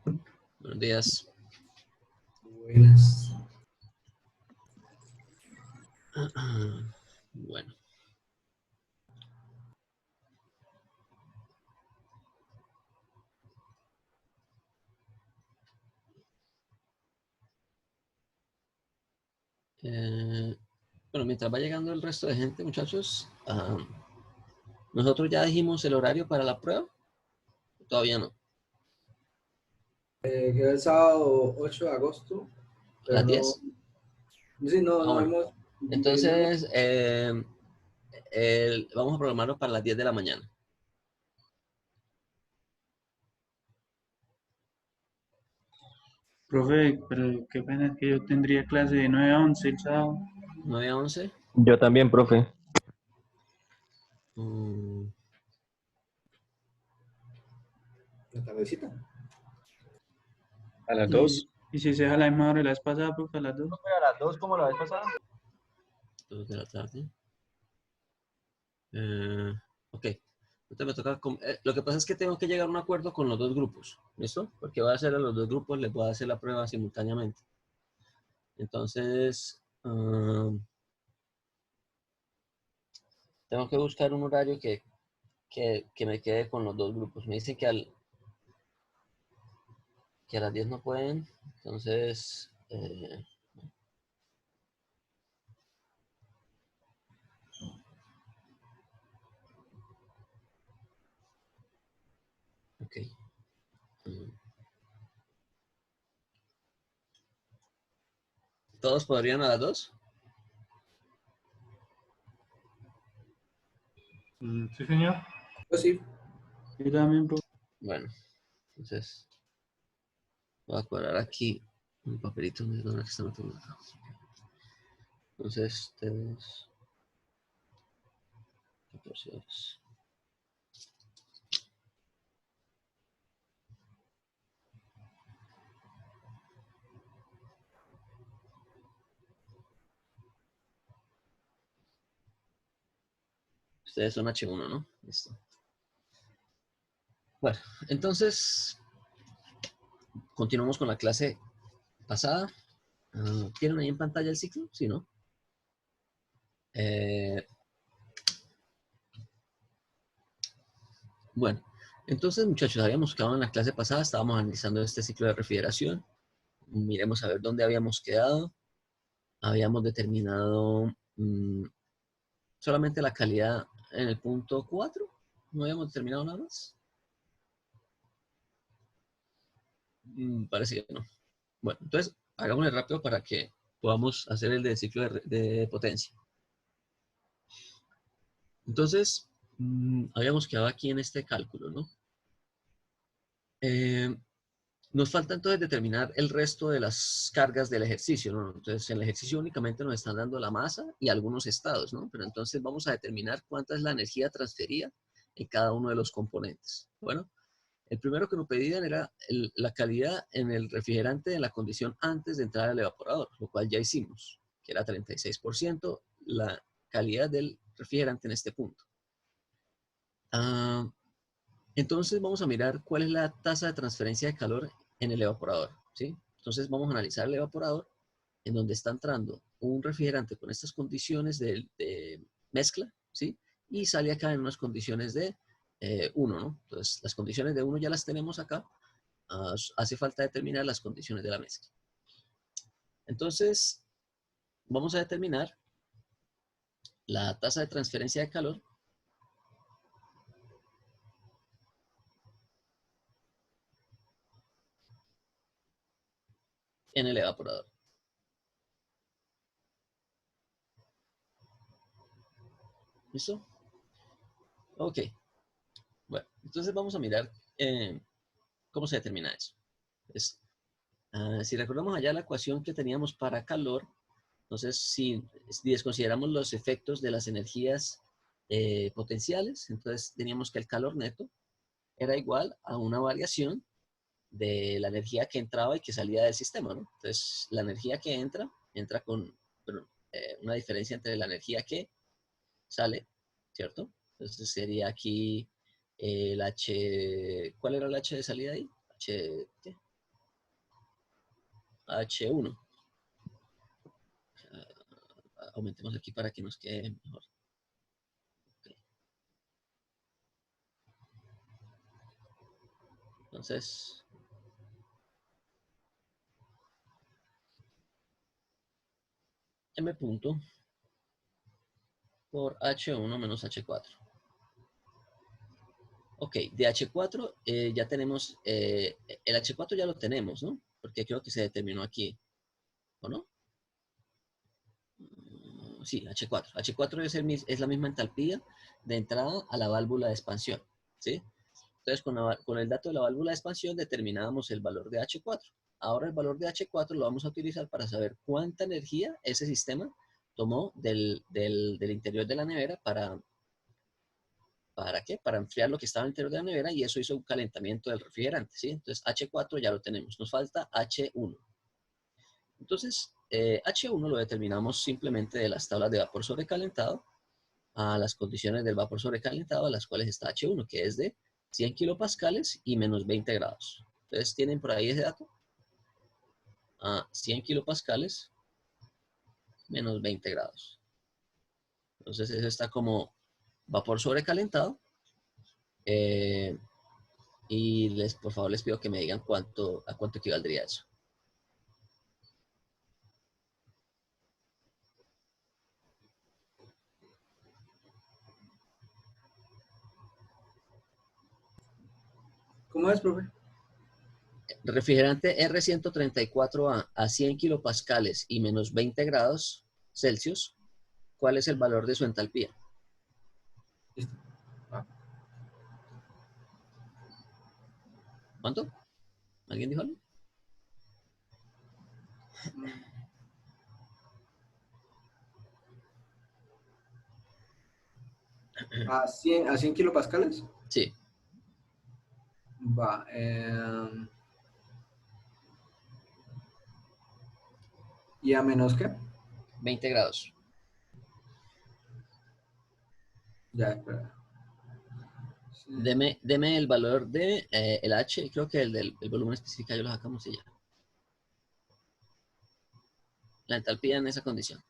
Buenos días. Buenas. Bueno. Bueno, mientras va llegando el resto de gente, muchachos, nosotros ya dijimos el horario para la prueba. Todavía no. Quedó el sábado 8 de agosto, A pero las no. 10. Sí, no Bueno. hemos. Entonces, vamos a programarlo para las 10 de la mañana. Profe, pero qué pena es que yo tendría clase de 9 a 11 el sábado. 9 a 11. Yo también, profe. La tardecita. A las Y, 2. y si se deja la misma hora de la vez pasada, profe, a las 2. ¿A las 2 como la vez pasada? 2 de la tarde. Ok. Entonces me toca. Lo que pasa es que tengo que llegar a un acuerdo con los dos grupos. ¿Listo? Porque voy a hacer a los dos grupos, les voy a hacer la prueba simultáneamente. Entonces, tengo que buscar un horario que me quede con los dos grupos. Me dicen que a las 10 no pueden. Entonces, ok. ¿Todos podrían a las 2? Sí, señor. Pues sí. Yo también, profe. Bueno, entonces voy a cuadrar aquí un papelito donde están tomando. Entonces, ustedes 14 horas. Ustedes son H1, ¿no? Listo. Bueno, entonces continuamos con la clase pasada. ¿Tienen ahí en pantalla el ciclo? Sí, ¿no? Bueno, entonces muchachos, habíamos quedado en la clase pasada, estábamos analizando este ciclo de refrigeración. Miremos a ver dónde habíamos quedado. Habíamos determinado solamente la calidad en el punto 4. No habíamos determinado nada más. Parece que no. Bueno, entonces hagámosle rápido para que podamos hacer el de ciclo de potencia. Entonces, habíamos quedado aquí en este cálculo, ¿no? Nos falta entonces determinar el resto de las cargas del ejercicio, ¿no? Entonces, en el ejercicio únicamente nos están dando la masa y algunos estados, ¿no? Pero entonces vamos a determinar cuánta es la energía transferida en cada uno de los componentes. Bueno, el primero que nos pedían era la calidad en el refrigerante en la condición antes de entrar al evaporador, lo cual ya hicimos, que era 36% la calidad del refrigerante en este punto. Entonces vamos a mirar cuál es la tasa de transferencia de calor en el evaporador, ¿sí? Entonces vamos a analizar el evaporador en donde está entrando un refrigerante con estas condiciones de mezcla, ¿sí? Y sale acá en unas condiciones de 1, ¿no? Entonces las condiciones de 1 ya las tenemos acá. Hace falta determinar las condiciones de la mezcla. Entonces vamos a determinar la tasa de transferencia de calor en el evaporador. ¿Listo? Ok. Bueno, entonces vamos a mirar cómo se determina eso. Si recordamos allá la ecuación que teníamos para calor, entonces si desconsideramos los efectos de las energías potenciales, entonces teníamos que el calor neto era igual a una variación de la energía que entraba y que salía del sistema, ¿no? Entonces la energía que entra con una diferencia entre la energía que sale, ¿cierto? Entonces sería aquí el H, ¿cuál era el H de salida ahí? H, ¿qué? H1. Aumentemos aquí para que nos quede mejor. Okay. Entonces, M punto por H1 menos H4. Ok, de H4 ya tenemos, el H4 ya lo tenemos, ¿no? Porque creo que se determinó aquí, ¿o no? Sí, H4. H4 es la misma entalpía de entrada a la válvula de expansión, ¿sí? Entonces, con el dato de la válvula de expansión determinábamos el valor de H4. Ahora el valor de H4 lo vamos a utilizar para saber cuánta energía ese sistema tomó del interior de la nevera ¿para qué? Para enfriar lo que estaba en el interior de la nevera y eso hizo un calentamiento del refrigerante, ¿sí? Entonces, H4 ya lo tenemos. Nos falta H1. Entonces, H1 lo determinamos simplemente de las tablas de vapor sobrecalentado a las condiciones del vapor sobrecalentado, a las cuales está H1, que es de 100 kilopascales y menos 20 grados. Entonces, ¿tienen por ahí ese dato? 100 kilopascales menos 20 grados. Entonces, eso está como vapor sobrecalentado. Y por favor, les pido que me digan a cuánto equivaldría eso. ¿Cómo es, profe? Refrigerante R134A a 100 kilopascales y menos 20 grados Celsius, ¿cuál es el valor de su entalpía? Listo. ¿Cuánto? ¿Alguien dijo algo? ¿A 100 kilopascales? Sí, Va. ¿Y a menos qué? 20 grados. Ya, espera. Sí. Deme el valor de el H, creo que el volumen específico ya lo sacamos y ya. La entalpía en esa condición.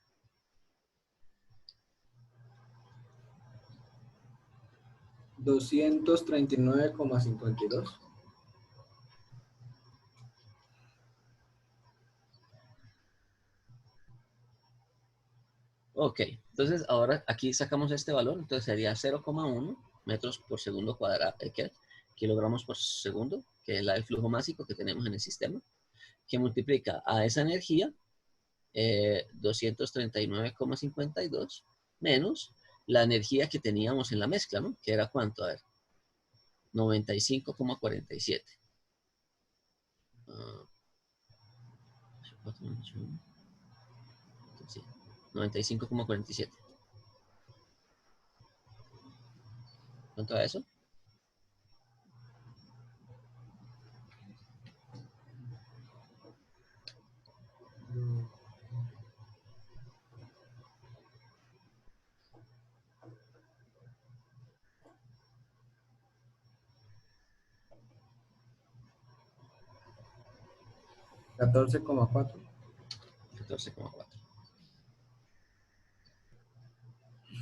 239,52. Ok, entonces ahora aquí sacamos este valor, entonces sería 0,1 metros por segundo cuadrado, kilogramos por segundo, que es el flujo másico que tenemos en el sistema, que multiplica a esa energía 239,52 menos la energía que teníamos en la mezcla, ¿no? Que era ¿cuánto? A ver, 95,47. 95,47. ¿Cuánto da eso? $14,4. 14,4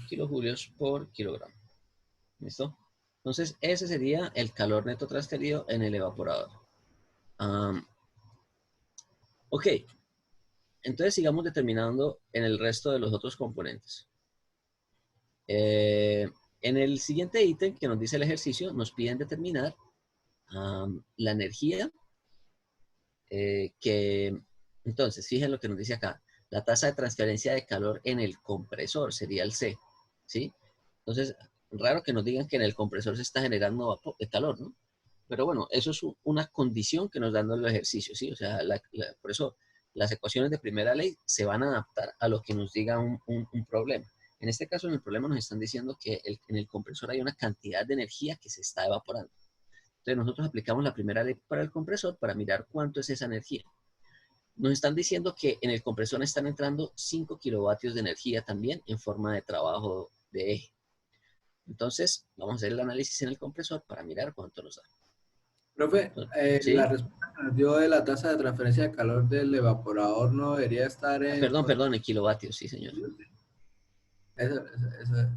kilojulios por kilogramo. ¿Listo? Entonces, ese sería el calor neto transferido en el evaporador. Ok. Entonces, sigamos determinando en el resto de los otros componentes. En el siguiente ítem que nos dice el ejercicio, nos piden determinar la energía entonces, fíjense lo que nos dice acá. La tasa de transferencia de calor en el compresor sería el C, ¿sí? Entonces, raro que nos digan que en el compresor se está generando calor, ¿no? Pero bueno, eso es una condición que nos dan los ejercicios, ¿sí? O sea, por eso las ecuaciones de primera ley se van a adaptar a lo que nos diga un problema. En este caso, en el problema nos están diciendo que en el compresor hay una cantidad de energía que se está evaporando. Entonces, nosotros aplicamos la primera ley para el compresor para mirar cuánto es esa energía. Nos están diciendo que en el compresor están entrando 5 kilovatios de energía también en forma de trabajo de eje. Entonces, vamos a hacer el análisis en el compresor para mirar cuánto nos da. Profe, la ¿Sí? respuesta que nos dio de la tasa de transferencia de calor del evaporador no debería estar en... Perdón, en kilovatios, sí, señor.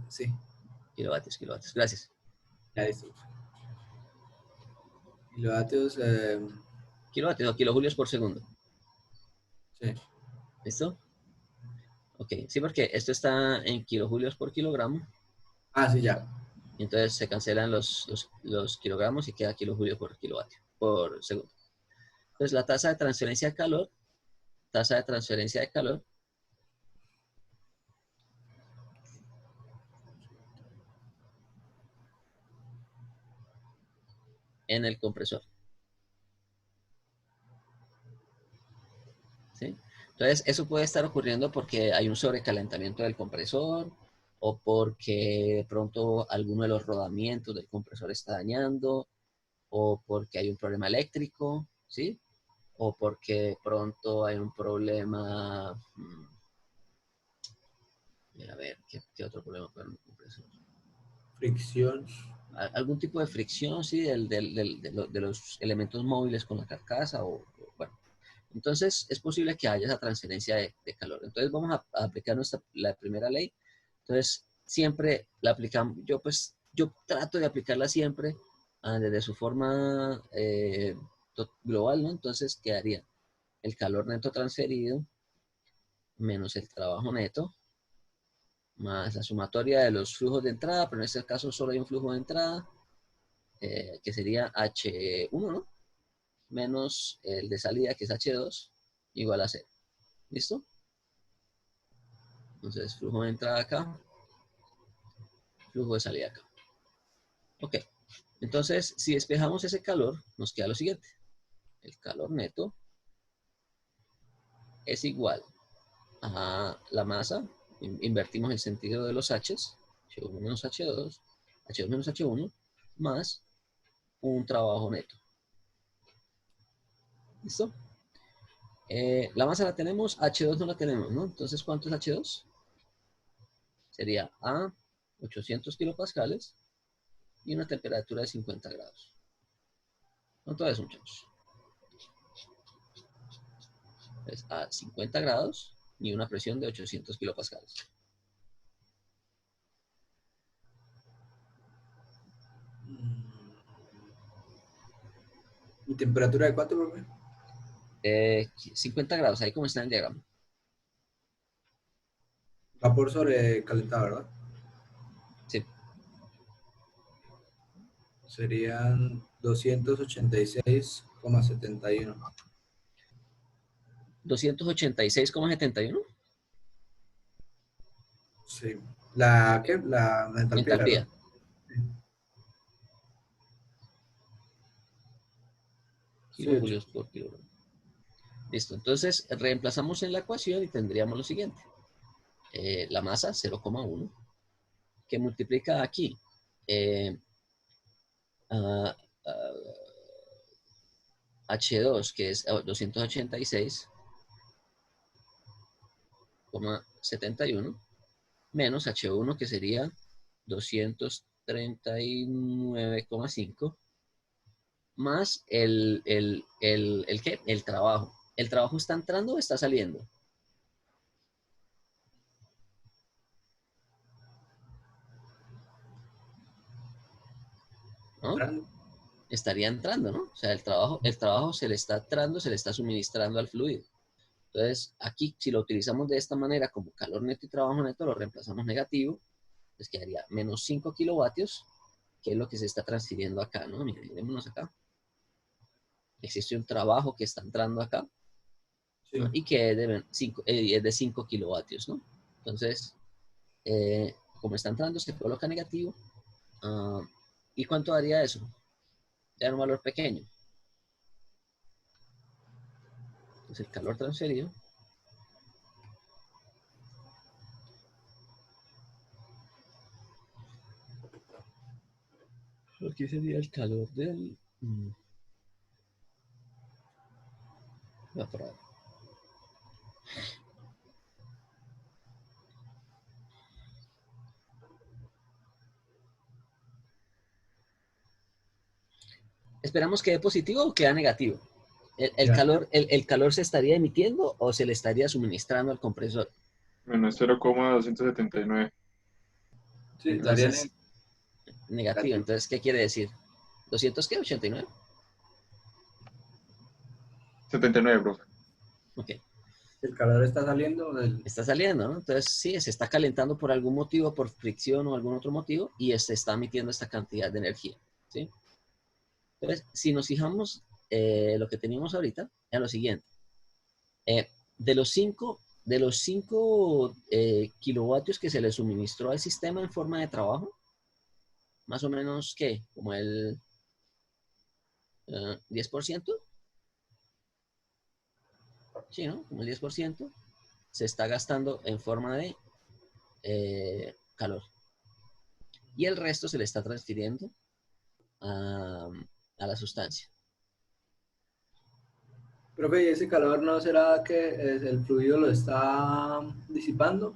Sí, Kilovatios. Gracias. ya listo. Kilovatios, Kilovatios o kilojulios por segundo. sí. ¿Listo? Ok, sí, porque esto está en kilojulios por kilogramo. Ah, sí, ya. Y entonces se cancelan los kilogramos y queda kilojulios por kilovatio, por segundo. Entonces la tasa de transferencia de calor en el compresor. ¿Sí? Entonces, eso puede estar ocurriendo porque hay un sobrecalentamiento del compresor o porque de pronto alguno de los rodamientos del compresor está dañando o porque hay un problema eléctrico, ¿sí? O porque de pronto hay un problema, a ver, ¿qué otro problema puede haber en el compresor? Fricción. Algún tipo de fricción, ¿sí? De los elementos móviles con la carcasa bueno. Entonces, es posible que haya esa transferencia de calor. Entonces, vamos a aplicar la primera ley. Entonces, siempre la aplicamos, yo trato de aplicarla siempre desde su forma global, ¿no? Entonces, quedaría el calor neto transferido menos el trabajo neto, más la sumatoria de los flujos de entrada, pero en este caso solo hay un flujo de entrada, que sería H1, ¿no? Menos el de salida, que es H2, igual a 0. ¿Listo? Entonces, flujo de entrada acá, flujo de salida acá. Ok. Entonces, si despejamos ese calor, nos queda lo siguiente. El calor neto es igual a la masa. Invertimos el sentido de los H's. H1 menos H2, H2 menos H1, más un trabajo neto. ¿Listo? La masa la tenemos, H2 no la tenemos, ¿no? Entonces, ¿cuánto es H2? Sería a 800 kilopascales y una temperatura de 50 grados. ¿Cuánto es, muchachos? Es a 50 grados y una presión de 800 kilopascales. ¿Y temperatura de cuánto, profe? 50 grados, ahí como está en el diagrama. Vapor sobrecalentado, ¿verdad? Sí, Serían 286,71. 286,71 Sí. ¿La qué? La entalpía, ¿verdad? entalpía. Sí, 8. Kilojulios por kilogramo. Listo, entonces reemplazamos en la ecuación y tendríamos lo siguiente. La masa, 0,1, que multiplica aquí a H2, que es 286,71, menos H1, que sería 239,5, más ¿qué? El trabajo. ¿El trabajo está entrando o está saliendo? ¿No? Entrando. Estaría entrando, ¿no? O sea, el trabajo se le está entrando, se le está suministrando al fluido. Entonces, aquí, si lo utilizamos de esta manera, como calor neto y trabajo neto, lo reemplazamos negativo, pues quedaría menos 5 kilovatios, que es lo que se está transfiriendo acá, ¿no? Miren, mirémonos acá. Existe un trabajo que está entrando acá, Sí. ¿no? Y que es de 5 kilovatios, ¿no? Entonces, como está entrando, se coloca negativo. Uh, ¿Y cuánto daría eso? Ya un valor pequeño. Entonces, el calor transferido aquí sería el calor del evaporador. ¿Esperamos que dé positivo o queda negativo? ¿El Ya. calor, el calor se estaría emitiendo o se le estaría suministrando al compresor? Menos 0,279. Sí, estaría en Entonces, negativo. negativo. Entonces, ¿qué quiere decir? ¿200 qué? ¿89? 79, profe. Ok. El calor está saliendo del... Está saliendo, ¿no? Entonces, sí, se está calentando por algún motivo, por fricción o algún otro motivo, y se está emitiendo esta cantidad de energía, ¿sí? Entonces, si nos fijamos, lo que teníamos ahorita es lo siguiente. De los 5 kilovatios que se le suministró al sistema en forma de trabajo, más o menos, ¿qué? Como el 10%. Sí, ¿no? Como el 10% se está gastando en forma de calor. Y el resto se le está transfiriendo a la sustancia. Profe, ¿y ese calor no será que el fluido lo está disipando?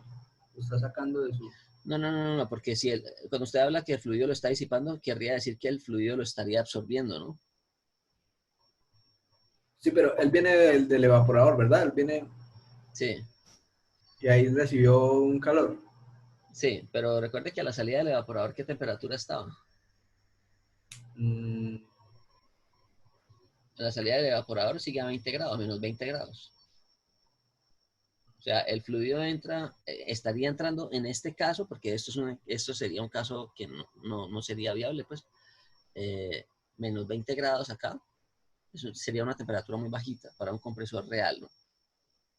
¿Lo está sacando de su...? No, porque si cuando usted habla que el fluido lo está disipando, querría decir que el fluido lo estaría absorbiendo, ¿no? Sí, pero él viene del evaporador, ¿verdad? Él viene Sí, y ahí recibió un calor. sí, pero recuerde que a la salida del evaporador, ¿qué temperatura estaba? Mm, A la salida del evaporador sigue a 20 grados, menos 20 grados. O sea, el fluido estaría entrando en este caso, porque esto sería un caso que no sería viable, pues, menos 20 grados acá. Eso sería una temperatura muy bajita para un compresor real, ¿no?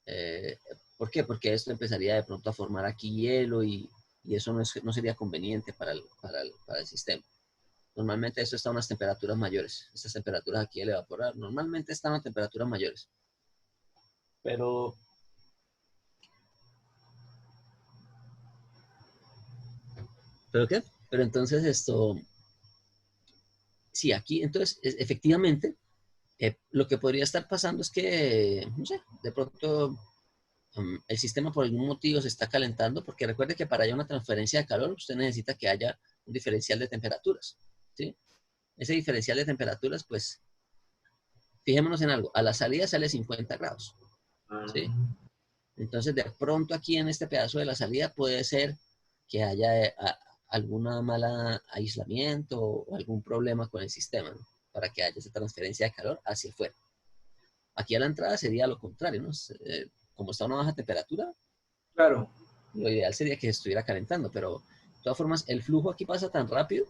Eh, ¿Por qué? Porque esto empezaría de pronto a formar aquí hielo y eso no sería conveniente para el sistema. Normalmente esto está a unas temperaturas mayores. Estas temperaturas aquí del evaporar normalmente están a temperaturas mayores. Pero qué? Pero entonces sí, aquí, entonces, efectivamente, lo que podría estar pasando es que, no sé, de pronto el sistema por algún motivo se está calentando, porque recuerde que para haya una transferencia de calor, usted necesita que haya un diferencial de temperaturas, ¿sí? Ese diferencial de temperaturas, pues, fijémonos en algo, a la salida sale 50 grados, ¿sí? Entonces, de pronto aquí en este pedazo de la salida puede ser que haya alguna mala aislamiento o algún problema con el sistema, ¿no? Para que haya esa transferencia de calor hacia afuera. Aquí a la entrada sería lo contrario, ¿no? Como está a una baja temperatura, claro, lo ideal sería que se estuviera calentando, pero de todas formas el flujo aquí pasa tan rápido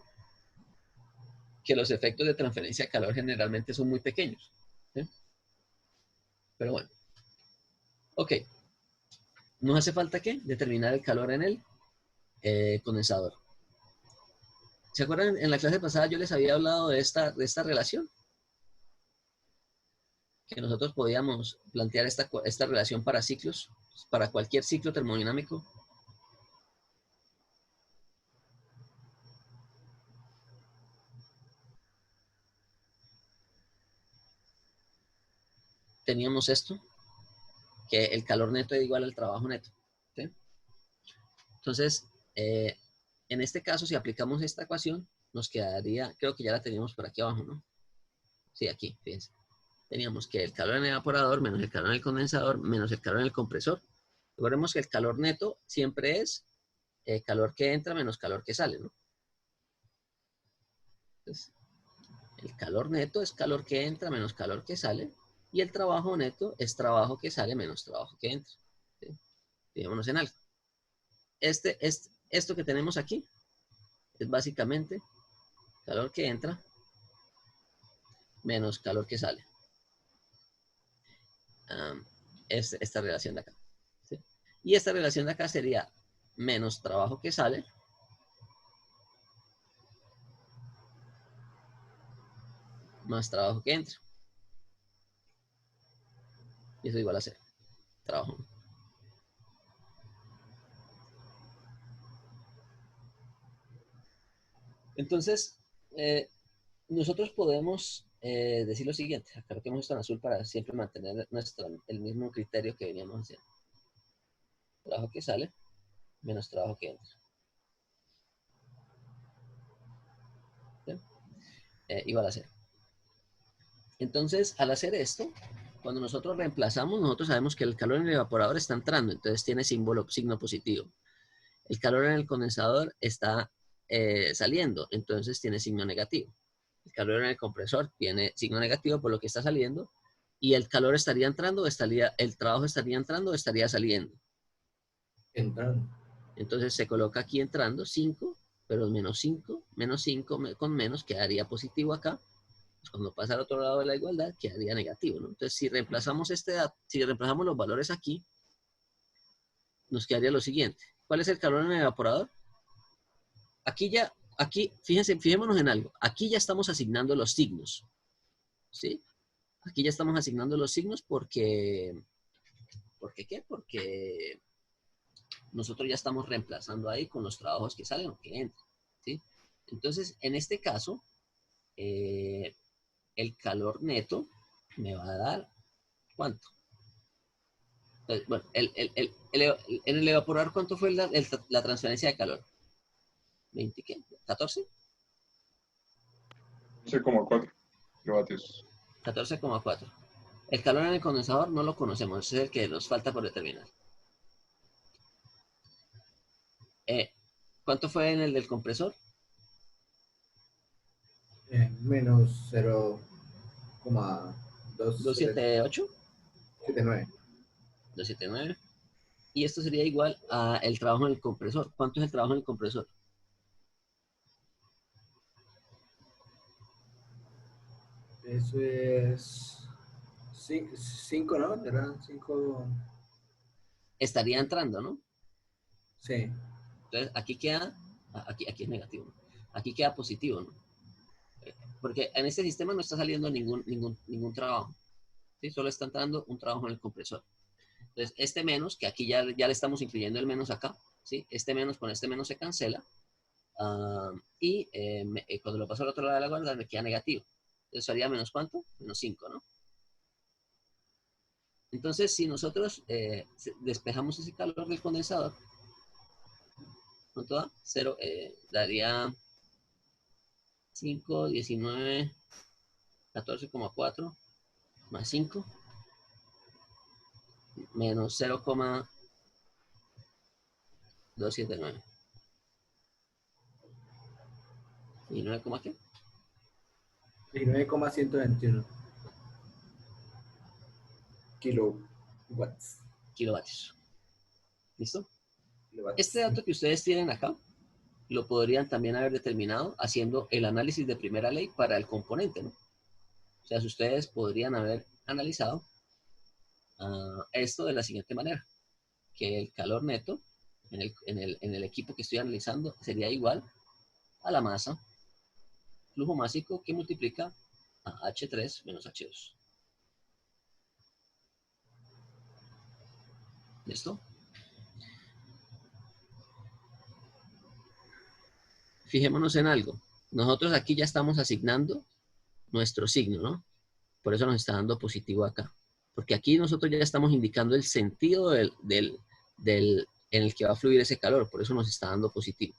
que los efectos de transferencia de calor generalmente son muy pequeños, ¿sí? Pero bueno, ok. Nos hace falta ¿qué? Determinar el calor en el condensador. ¿Se acuerdan? En la clase pasada yo les había hablado de esta relación, que nosotros podíamos plantear esta relación para ciclos, para cualquier ciclo termodinámico. Teníamos esto, que el calor neto es igual al trabajo neto, ¿sí? Entonces, en este caso, si aplicamos esta ecuación, nos quedaría, creo que ya la teníamos por aquí abajo, ¿no? Sí, aquí, fíjense. Teníamos que el calor en el evaporador menos el calor en el condensador menos el calor en el compresor. Recordemos que el calor neto siempre es calor que entra menos calor que sale, ¿no? Entonces, el calor neto es calor que entra menos calor que sale y el trabajo neto es trabajo que sale menos trabajo que entra, ¿sí? Fijémonos en algo. Esto que tenemos aquí es básicamente calor que entra menos calor que sale. Es esta relación de acá, ¿sí? Y esta relación de acá sería menos trabajo que sale más trabajo que entra. Y eso igual a cero. Trabajo. Entonces, nosotros podemos decir lo siguiente. Acá lo que hemos visto en azul para siempre mantener el mismo criterio que veníamos haciendo. Trabajo que sale menos trabajo que entra. ¿Sí? Igual a cero. Entonces, al hacer esto, cuando nosotros reemplazamos, nosotros sabemos que el calor en el evaporador está entrando, entonces tiene signo positivo. El calor en el condensador está saliendo, entonces tiene signo negativo. El calor en el compresor tiene signo negativo por lo que está saliendo, y el calor estaría entrando, el trabajo estaría entrando o estaría saliendo. Entrando. Entonces se coloca aquí entrando 5, pero menos 5 con menos quedaría positivo acá. Pues cuando pasa al otro lado de la igualdad quedaría negativo, ¿no? Entonces si reemplazamos si reemplazamos los valores aquí, nos quedaría lo siguiente. ¿Cuál es el calor en el evaporador? Fijémonos en algo. Aquí ya estamos asignando los signos, ¿sí? Aquí ya estamos asignando los signos porque ¿qué? Porque nosotros ya estamos reemplazando ahí con los trabajos que salen o que entran, ¿sí? Entonces, en este caso, el calor neto me va a dar, ¿cuánto? Entonces, bueno, en el evaporador, ¿cuánto fue la transferencia de calor? ¿20 qué? ¿14? 11,4 kilovatios. 14,4. El calor en el condensador no lo conocemos, ese es el que nos falta por determinar. ¿Cuánto fue en el del compresor? Menos 0,279. 278. 279. Y esto sería igual a el trabajo en el compresor. ¿Cuánto es el trabajo en el compresor? Eso es 5, ¿no? Eran 5. Estaría entrando, ¿no? Sí. Entonces, aquí queda, aquí es negativo, ¿no? Aquí queda positivo, ¿no? Porque en este sistema no está saliendo ningún trabajo, ¿sí? Solo está entrando un trabajo en el compresor. Entonces, este menos, que aquí ya le estamos incluyendo el menos acá, ¿sí? Este menos con este menos se cancela. Cuando lo paso al otro lado de la guarda me queda negativo. Entonces haría menos ¿cuánto? Menos 5, ¿no? Entonces, si nosotros despejamos ese calor del condensador, ¿cuánto da? 0, daría 5, 19, 14,4 más 5, menos 0,279. ¿Y 9, qué? 19,121 kilowatts. Kilovatios. ¿Listo? Kilowatts. Este dato que ustedes tienen acá, lo podrían también haber determinado haciendo el análisis de primera ley para el componente, ¿no? O sea, si ustedes podrían haber analizado esto de la siguiente manera, que el calor neto en el equipo que estoy analizando sería igual a la masa, flujo másico que multiplica a H3 menos H2. ¿Listo? Fijémonos en algo. Nosotros aquí ya estamos asignando nuestro signo, ¿no? Por eso nos está dando positivo acá. Porque aquí nosotros ya estamos indicando el sentido en el que va a fluir ese calor. Por eso nos está dando positivo.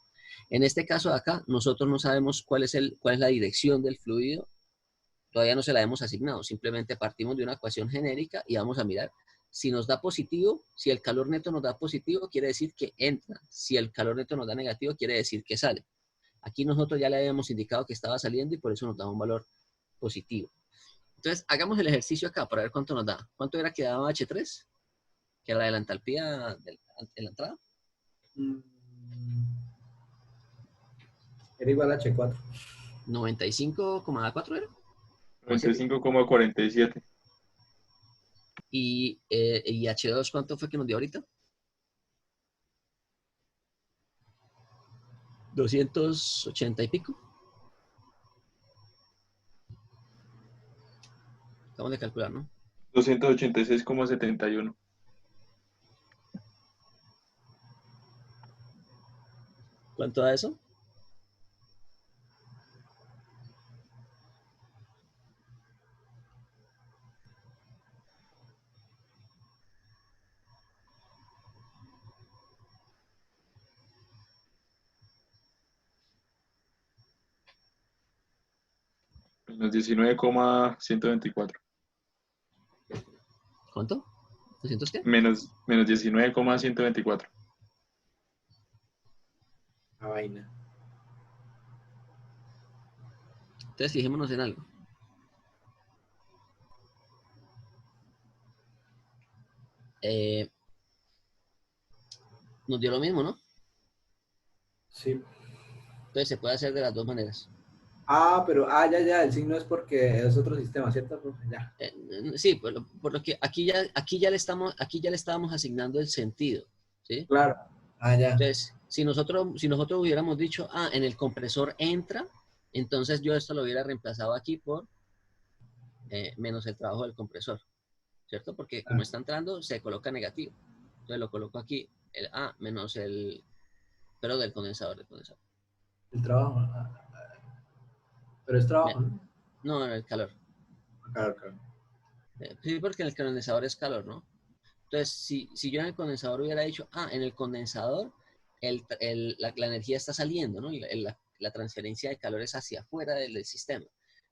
En este caso de acá, nosotros no sabemos cuál es la dirección del fluido. Todavía no se la hemos asignado. Simplemente partimos de una ecuación genérica y vamos a mirar. Si nos da positivo, si el calor neto nos da positivo, quiere decir que entra. Si el calor neto nos da negativo, quiere decir que sale. Aquí nosotros ya le habíamos indicado que estaba saliendo y por eso nos da un valor positivo. Entonces, hagamos el ejercicio acá para ver cuánto nos da. ¿Cuánto era que daba H3? Que era la de la entalpía en la entrada. Era igual a H4. 95,4 era. 95,47. Y H2, ¿cuánto fue que nos dio ahorita? 280 y pico. Acabamos de calcular, ¿no? 286,71. ¿Cuánto da eso? Menos 19,124. ¿Cuánto? ¿200 qué? Menos 19,124. La vaina. Entonces fijémonos en algo. Nos dio lo mismo, ¿no? Sí. Entonces se puede hacer de las dos maneras. Pero, ya, el signo es porque es otro sistema, ¿cierto, profe? Ya. Sí, por lo que aquí ya le estábamos asignando el sentido, ¿sí? Claro. Ya. Entonces, si nosotros hubiéramos dicho, en el compresor entra, entonces yo esto lo hubiera reemplazado aquí por menos el trabajo del compresor, ¿cierto? Porque como está entrando, se coloca negativo. Entonces lo coloco aquí, el A menos pero del condensador. El trabajo. Pero es trabajo, ¿no? No, el calor. Claro. Sí, porque en el condensador es calor, ¿no? Entonces, si yo en el condensador hubiera dicho, en el condensador la energía está saliendo, ¿no? La transferencia de calor es hacia afuera del sistema.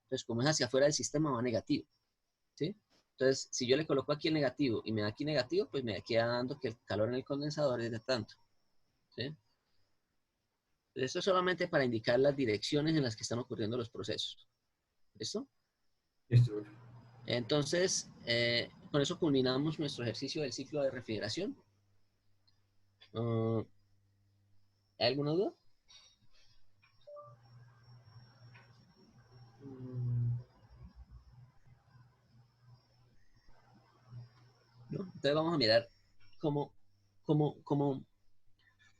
Entonces, como es hacia afuera del sistema, va negativo, ¿sí? Entonces, si yo le coloco aquí el negativo y me da aquí negativo, pues me queda dando que el calor en el condensador es de tanto, ¿sí? Esto es solamente para indicar las direcciones en las que están ocurriendo los procesos. ¿Listo? Listo, profe. Entonces, con eso culminamos nuestro ejercicio del ciclo de refrigeración. ¿Hay alguna duda? ¿No? Entonces vamos a mirar cómo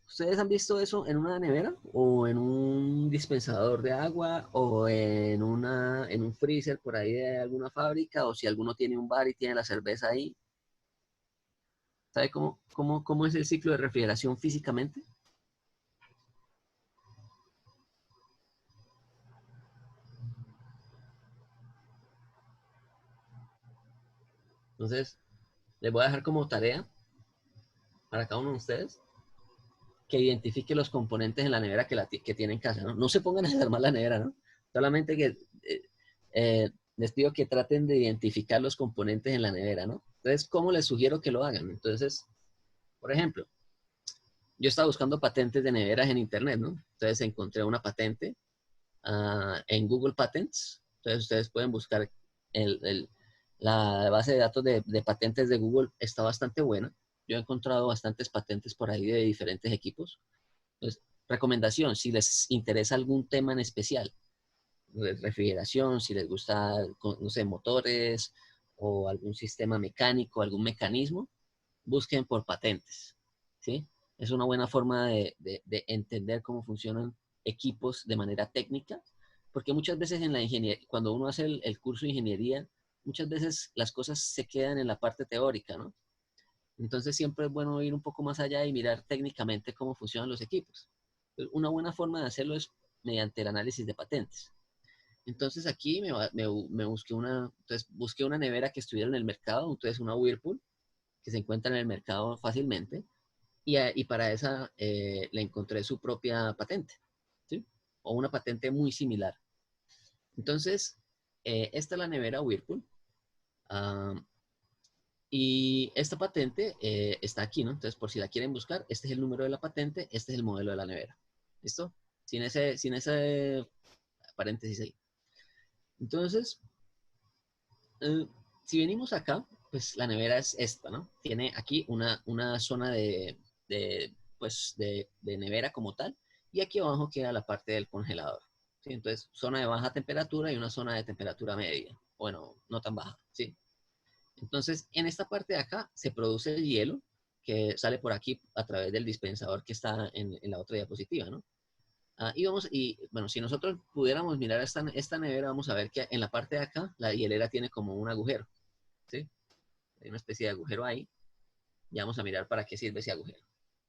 ¿ustedes han visto eso en una nevera o en un dispensador de agua o en un freezer por ahí de alguna fábrica o si alguno tiene un bar y tiene la cerveza ahí? ¿Sabe cómo es el ciclo de refrigeración físicamente? Entonces, les voy a dejar como tarea para cada uno de ustedes que identifique los componentes en la nevera que tiene en casa, ¿no? No se pongan a desarmar la nevera, ¿no? Solamente que les pido que traten de identificar los componentes en la nevera, ¿no? Entonces, ¿cómo les sugiero que lo hagan? Entonces, por ejemplo, yo estaba buscando patentes de neveras en internet, ¿no? Entonces encontré una patente en Google Patents. Entonces ustedes pueden buscar la base de datos de patentes de Google, está bastante buena. Yo he encontrado bastantes patentes por ahí de diferentes equipos. Entonces, recomendación, si les interesa algún tema en especial, de refrigeración, si les gusta, no sé, motores o algún sistema mecánico, algún mecanismo, busquen por patentes, ¿sí? Es una buena forma de entender cómo funcionan equipos de manera técnica, porque muchas veces en la ingeniería, cuando uno hace el curso de ingeniería, muchas veces las cosas se quedan en la parte teórica, ¿no? Entonces siempre es bueno ir un poco más allá y mirar técnicamente cómo funcionan los equipos. Una buena forma de hacerlo es mediante el análisis de patentes. Entonces aquí busqué una nevera que estuviera en el mercado, entonces una Whirlpool, que se encuentra en el mercado fácilmente, y para esa le encontré su propia patente, ¿sí? O una patente muy similar. Entonces, esta es la nevera Whirlpool. Y esta patente está aquí, ¿no? Entonces, por si la quieren buscar, este es el número de la patente, este es el modelo de la nevera. ¿Listo? Sin ese paréntesis ahí. Entonces, si venimos acá, pues la nevera es esta, ¿no? Tiene aquí una zona pues, de nevera como tal, y aquí abajo queda la parte del congelador, ¿sí? Entonces, zona de baja temperatura y una zona de temperatura media. Bueno, no tan baja, ¿sí? Entonces, en esta parte de acá se produce el hielo que sale por aquí a través del dispensador que está en la otra diapositiva, ¿no? Bueno, si nosotros pudiéramos mirar esta nevera, vamos a ver que en la parte de acá la hielera tiene como un agujero, ¿sí? Hay una especie de agujero ahí. Y vamos a mirar para qué sirve ese agujero.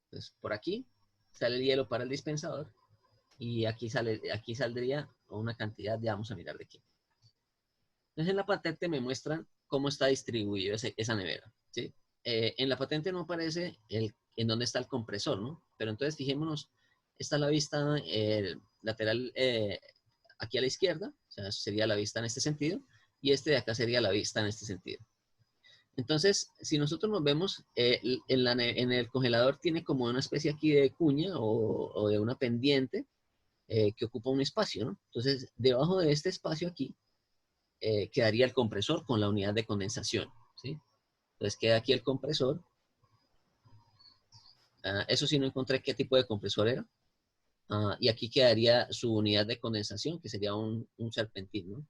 Entonces, por aquí sale el hielo para el dispensador y aquí saldría una cantidad, ya vamos a mirar de qué. Entonces, en la patente me muestran cómo está distribuido esa nevera, ¿sí? En la patente no aparece en dónde está el compresor, ¿no? Pero entonces fijémonos, esta es la vista lateral aquí a la izquierda, sea, sería la vista en este sentido, y este de acá sería la vista en este sentido. Entonces, si nosotros nos vemos, en el congelador tiene como una especie aquí de cuña o de una pendiente que ocupa un espacio, ¿no? Entonces, debajo de este espacio aquí quedaría el compresor con la unidad de condensación, ¿sí? Entonces queda aquí el compresor. Eso sí no encontré qué tipo de compresor era. Y aquí quedaría su unidad de condensación, que sería un serpentín, ¿no?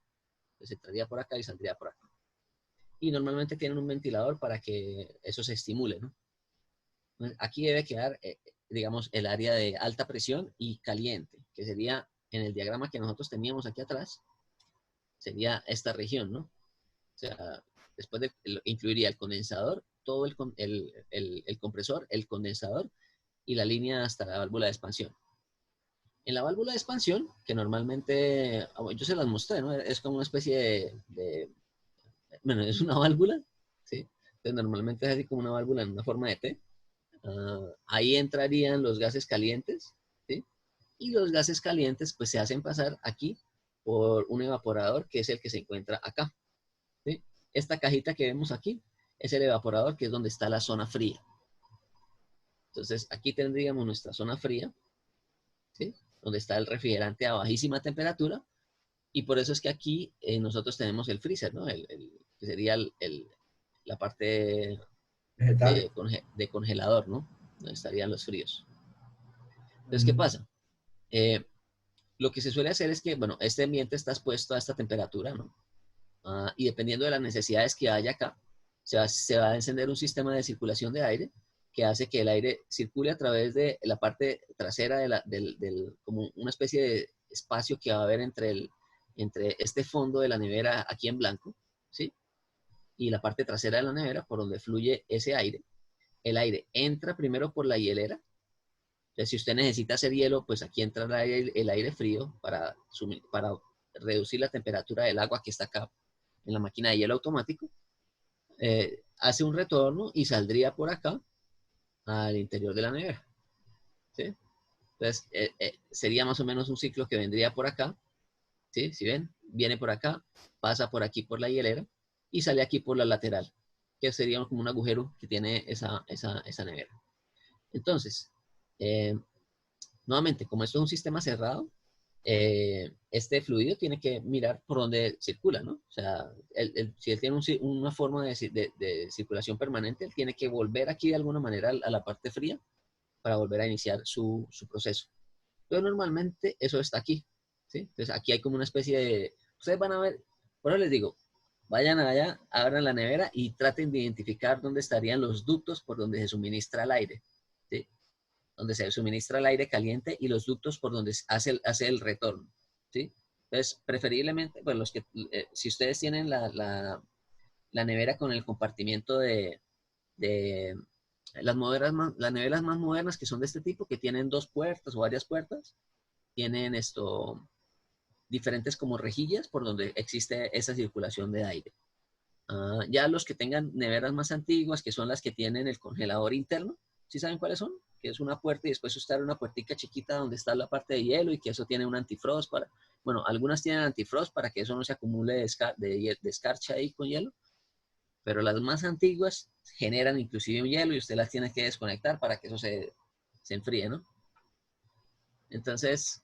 Entonces entraría por acá y saldría por acá. Y normalmente tienen un ventilador para que eso se estimule, ¿no? Entonces, aquí debe quedar, digamos, el área de alta presión y caliente, que sería en el diagrama que nosotros teníamos aquí atrás, sería esta región, ¿no? O sea, después incluiría el condensador, todo el compresor, el condensador y la línea hasta la válvula de expansión. En la válvula de expansión, que normalmente, yo se las mostré, ¿no? Es como una especie bueno, es una válvula, ¿sí? Entonces normalmente es así como una válvula en una forma de T. Ahí entrarían los gases calientes, ¿sí? Y los gases calientes pues se hacen pasar aquí por un evaporador que es el que se encuentra acá, ¿sí? Esta cajita que vemos aquí es el evaporador, que es donde está la zona fría. Entonces aquí tendríamos nuestra zona fría, ¿sí? Donde está el refrigerante a bajísima temperatura, y por eso es que aquí nosotros tenemos el freezer, ¿no? Que sería la parte Vegetal. de congelador, ¿no? Donde estarían los fríos. Entonces, ¿qué Mm. pasa? Lo que se suele hacer es que, bueno, este ambiente está expuesto a esta temperatura, ¿no? Y dependiendo de las necesidades que haya acá, se va a encender un sistema de circulación de aire que hace que el aire circule a través de la parte trasera como una especie de espacio que va a haber entre este fondo de la nevera aquí en blanco, ¿sí? Y la parte trasera de la nevera por donde fluye ese aire. El aire entra primero por la hielera. Entonces, si usted necesita hacer hielo, pues aquí entra el aire frío para reducir la temperatura del agua que está acá en la máquina de hielo automático. Hace un retorno y saldría por acá al interior de la nevera, ¿sí? Entonces, sería más o menos un ciclo que vendría por acá, ¿sí? Si ven, viene por acá, pasa por aquí por la hielera y sale aquí por la lateral, que sería como un agujero que tiene esa nevera. Entonces, nuevamente, como esto es un sistema cerrado, este fluido tiene que mirar por dónde circula, ¿no? O sea, si él tiene una forma de circulación permanente, él tiene que volver aquí de alguna manera a la parte fría para volver a iniciar su proceso. Entonces, normalmente eso está aquí, ¿sí? Entonces, aquí hay como una especie de... Ustedes van a ver, por eso les digo, vayan allá, abran la nevera y traten de identificar dónde estarían los ductos por donde se suministra el aire, ¿sí? Donde se suministra el aire caliente y los ductos por donde hace el retorno, ¿sí? Entonces, preferiblemente, pues si ustedes tienen la nevera con el compartimiento de las neveras más modernas que son de este tipo, que tienen 2 puertas o varias puertas, tienen diferentes como rejillas por donde existe esa circulación de aire. Ya los que tengan neveras más antiguas, que son las que tienen el congelador interno, ¿sí saben cuáles son? Que es una puerta y después está una puertica chiquita donde está la parte de hielo y que eso tiene un antifrost para... Bueno, algunas tienen antifrost para que eso no se acumule de escarcha ahí con hielo, pero las más antiguas generan inclusive un hielo y usted las tiene que desconectar para que eso se enfríe, ¿no? Entonces,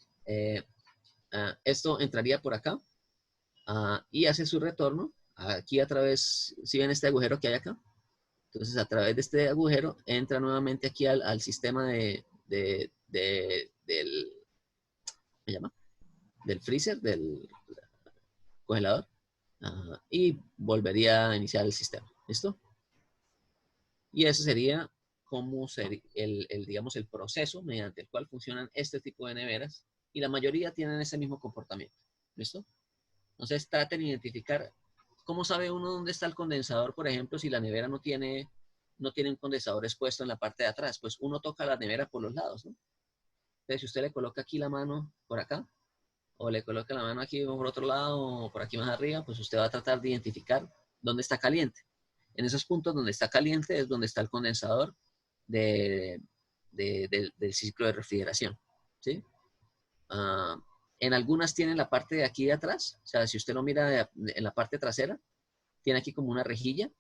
esto entraría por acá y hace su retorno aquí a través, si ven este agujero que hay acá, entonces a través de este agujero entra nuevamente aquí al sistema ¿me llama? Del freezer, del congelador, y volvería a iniciar el sistema. ¿Listo? Y ese sería como digamos, el proceso mediante el cual funcionan este tipo de neveras, y la mayoría tienen ese mismo comportamiento. ¿Listo? Entonces traten de identificar cómo sabe uno dónde está el condensador, por ejemplo, si la nevera no tiene un condensador expuesto en la parte de atrás, pues uno toca la nevera por los lados, ¿no? Entonces, si usted le coloca aquí la mano por acá, o le coloca la mano aquí por otro lado, o por aquí más arriba, pues usted va a tratar de identificar dónde está caliente. En esos puntos donde está caliente es donde está el condensador del ciclo de refrigeración, ¿sí? En algunas tienen la parte de aquí de atrás, o sea, si usted lo mira en la parte trasera, tiene aquí como una rejilla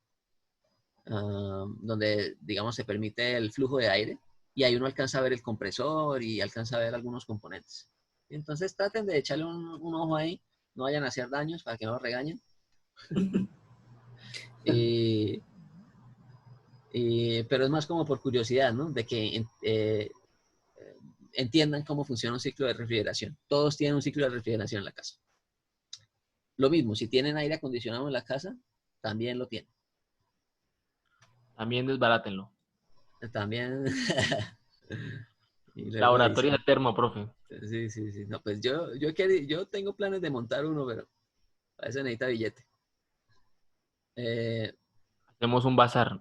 donde, digamos, se permite el flujo de aire y ahí uno alcanza a ver el compresor y alcanza a ver algunos componentes. Entonces traten de echarle un ojo ahí, no vayan a hacer daños para que no lo regañen. Pero es más como por curiosidad, ¿no? De que entiendan cómo funciona un ciclo de refrigeración. Todos tienen un ciclo de refrigeración en la casa. Lo mismo, si tienen aire acondicionado en la casa, también lo tienen. También desbarátenlo. También. Y luego ahí Laboratorio sí. de termo, profe. Sí, sí, sí. No, pues yo tengo planes de montar uno, pero para eso necesita billete. Hacemos un bazar.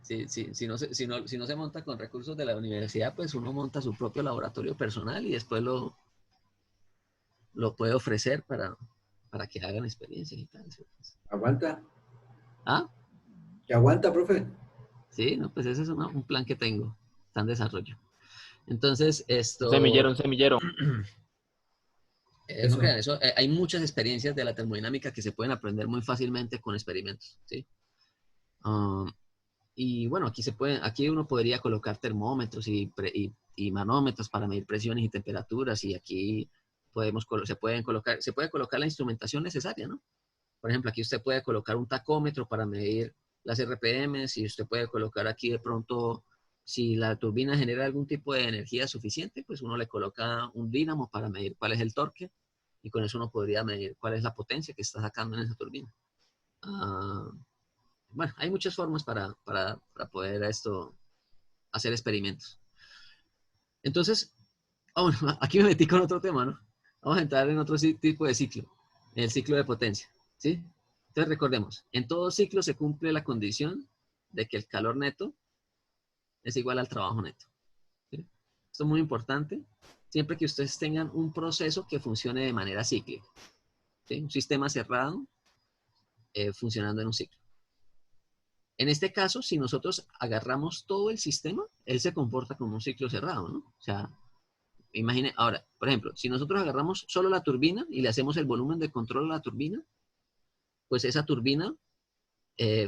Sí, sí, si no se monta con recursos de la universidad, pues uno monta su propio laboratorio personal y después lo puede ofrecer para que hagan experiencias y tal. Aguanta. ¿Ah? Que aguanta, profe. Sí, no, pues ese es un plan que tengo. Está en desarrollo. Entonces, esto... Un semillero. No crean, eso, hay muchas experiencias de la termodinámica que se pueden aprender muy fácilmente con experimentos, ¿sí? Y bueno, aquí uno podría colocar termómetros y manómetros para medir presiones y temperaturas y aquí se puede colocar la instrumentación necesaria, ¿no? Por ejemplo, aquí usted puede colocar un tacómetro para medir las RPMs y usted puede colocar aquí de pronto, si la turbina genera algún tipo de energía suficiente, pues uno le coloca un dínamo para medir cuál es el torque y con eso uno podría medir cuál es la potencia que está sacando en esa turbina. Bueno, hay muchas formas para poder hacer experimentos. Entonces, bueno, aquí me metí con otro tema, ¿no? Vamos a entrar en otro tipo de ciclo, el ciclo de potencia, ¿sí? Entonces recordemos, en todo ciclo se cumple la condición de que el calor neto es igual al trabajo neto, ¿sí? Esto es muy importante, siempre que ustedes tengan un proceso que funcione de manera cíclica, ¿sí? Un sistema cerrado funcionando en un ciclo. En este caso, si nosotros agarramos todo el sistema, él se comporta como un ciclo cerrado, ¿no? O sea, imagine, ahora, por ejemplo, si nosotros agarramos solo la turbina y le hacemos el volumen de control a la turbina, pues esa turbina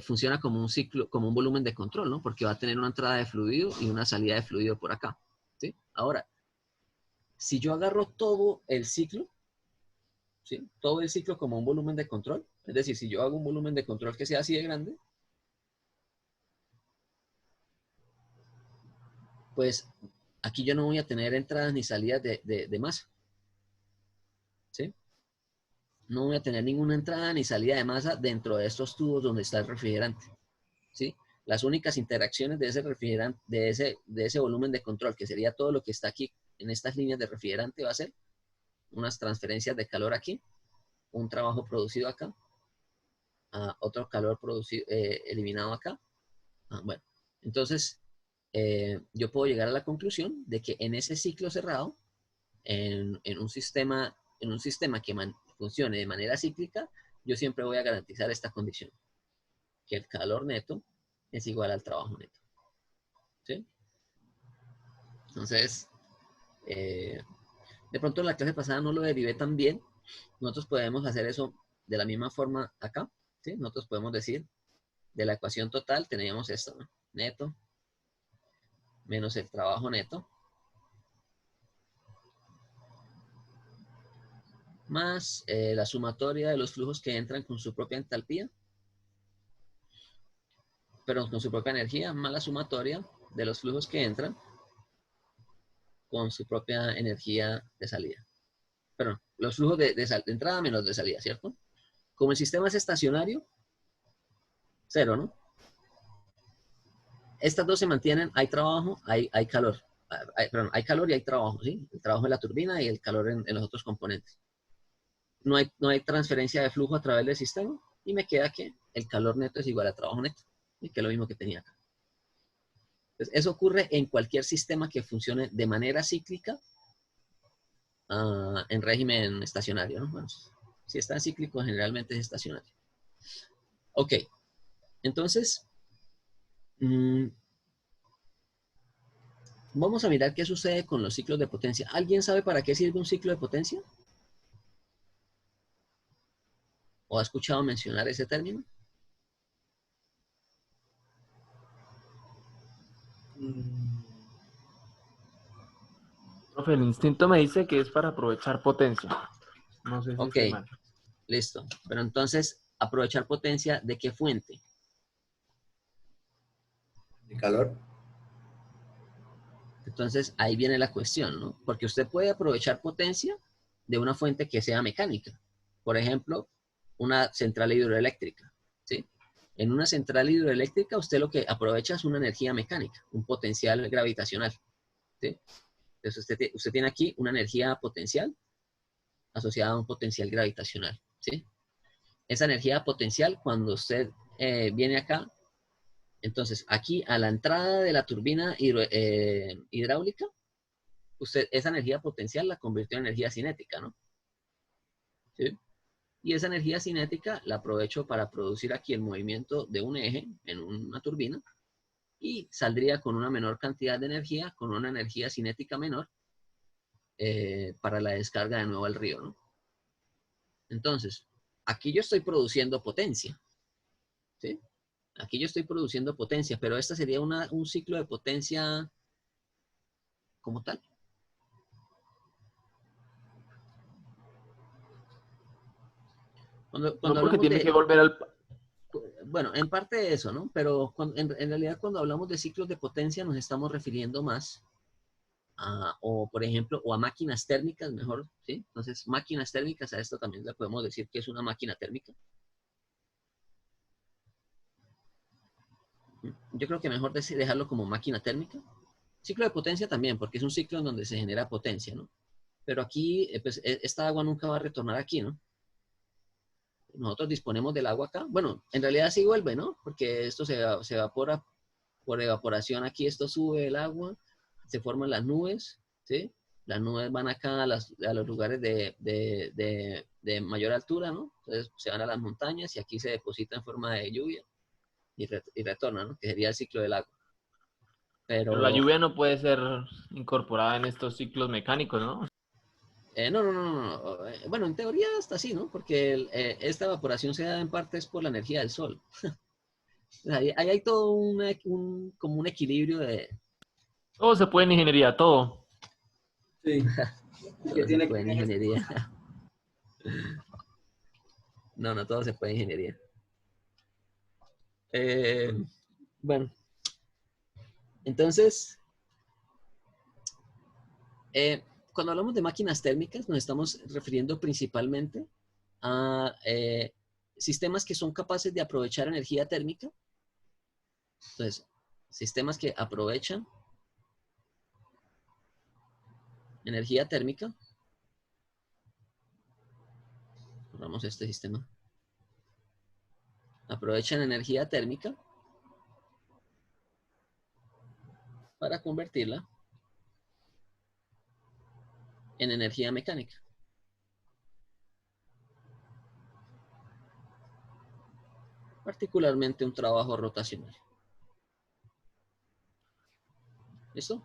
funciona como un ciclo, como un volumen de control, ¿no? Porque va a tener una entrada de fluido y una salida de fluido por acá, ¿sí? Ahora, si yo agarro todo el ciclo, ¿sí? Todo el ciclo como un volumen de control, es decir, si yo hago un volumen de control que sea así de grande, pues aquí yo no voy a tener entradas ni salidas de masa, ¿sí? No voy a tener ninguna entrada ni salida de masa dentro de estos tubos donde está el refrigerante, ¿sí? Las únicas interacciones de ese refrigerante, de ese volumen de control, que sería todo lo que está aquí en estas líneas de refrigerante, va a ser unas transferencias de calor aquí, un trabajo producido acá, otro calor producido, eliminado acá. Bueno, entonces yo puedo llegar a la conclusión de que en ese ciclo cerrado, en un sistema que funcione de manera cíclica, yo siempre voy a garantizar esta condición, que el calor neto es igual al trabajo neto, ¿sí? Entonces, de pronto en la clase pasada no lo derivé tan bien. Nosotros podemos hacer eso de la misma forma acá, ¿sí? Nosotros podemos decir, de la ecuación total teníamos esto, ¿no? Neto menos el trabajo neto más la sumatoria de los flujos que entran con su propia entalpía, pero con su propia energía, más la sumatoria de los flujos que entran con su propia energía de salida. Perdón, los flujos de entrada menos de salida, ¿cierto? Como el sistema es estacionario, cero, ¿no? Estas dos se mantienen, hay trabajo, hay calor. Perdón, hay calor y hay trabajo, ¿sí? El trabajo en la turbina y el calor en los otros componentes. No hay transferencia de flujo a través del sistema y me queda que el calor neto es igual a trabajo neto, y que es lo mismo que tenía acá. Entonces, eso ocurre en cualquier sistema que funcione de manera cíclica en régimen estacionario, ¿no? Bueno, si está en cíclico, generalmente es estacionario. Ok, entonces, vamos a mirar qué sucede con los ciclos de potencia. ¿Alguien sabe para qué sirve un ciclo de potencia? ¿O ha escuchado mencionar ese término? Mm, Profe, el instinto me dice que es para aprovechar potencia. No sé si Ok, estoy mal. listo. Pero entonces, ¿aprovechar potencia de qué fuente? ¿De calor? Entonces, ahí viene la cuestión, ¿no? Porque usted puede aprovechar potencia de una fuente que sea mecánica. Por ejemplo, una central hidroeléctrica, ¿sí? En una central hidroeléctrica, usted lo que aprovecha es una energía mecánica, un potencial gravitacional, ¿sí? Entonces, usted tiene aquí una energía potencial asociada a un potencial gravitacional, ¿sí? Esa energía potencial, cuando usted viene acá, entonces aquí a la entrada de la turbina hidráulica, usted esa energía potencial la convirtió en energía cinética, ¿no? ¿Sí? Y esa energía cinética la aprovecho para producir aquí el movimiento de un eje en una turbina y saldría con una menor cantidad de energía, con una energía cinética menor, para la descarga de nuevo al río, ¿no? Entonces, aquí yo estoy produciendo potencia, ¿sí? Aquí yo estoy produciendo potencia, pero esta sería un ciclo de potencia como tal. Cuando No porque hablamos tiene que de, volver al... bueno, en parte de eso, ¿no? Pero en realidad cuando hablamos de ciclos de potencia nos estamos refiriendo más o por ejemplo, o a máquinas térmicas, mejor, ¿sí? Entonces, máquinas térmicas, a esto también le podemos decir que es una máquina térmica. Yo creo que mejor dejarlo como máquina térmica. Ciclo de potencia también, porque es un ciclo en donde se genera potencia, ¿no? Pero aquí, pues, esta agua nunca va a retornar aquí, ¿no? Nosotros disponemos del agua acá. Bueno, en realidad sí vuelve, ¿no? Porque esto se evapora por evaporación. Aquí esto sube el agua, se forman las nubes, ¿sí? Las nubes van acá a los lugares de mayor altura, ¿no? Entonces se van a las montañas y aquí se deposita en forma de lluvia y retorna, ¿no? Que sería el ciclo del agua. Pero la Pero lluvia no puede ser incorporada en estos ciclos mecánicos, ¿no? no. Bueno, en teoría está así, ¿no? Porque esta evaporación se da en parte es por la energía del sol. Ahí hay todo como un equilibrio de... Todo se puede en ingeniería, todo. Sí. ¿Y qué Todo se tiene que puede en ver? ingeniería. No, todo se puede en ingeniería. Bueno, entonces, cuando hablamos de máquinas térmicas, nos estamos refiriendo principalmente a sistemas que son capaces de aprovechar energía térmica. Entonces, sistemas que aprovechan energía térmica. Borramos este sistema. Aprovechan energía térmica para convertirla en energía mecánica. Particularmente un trabajo rotacional. ¿Listo?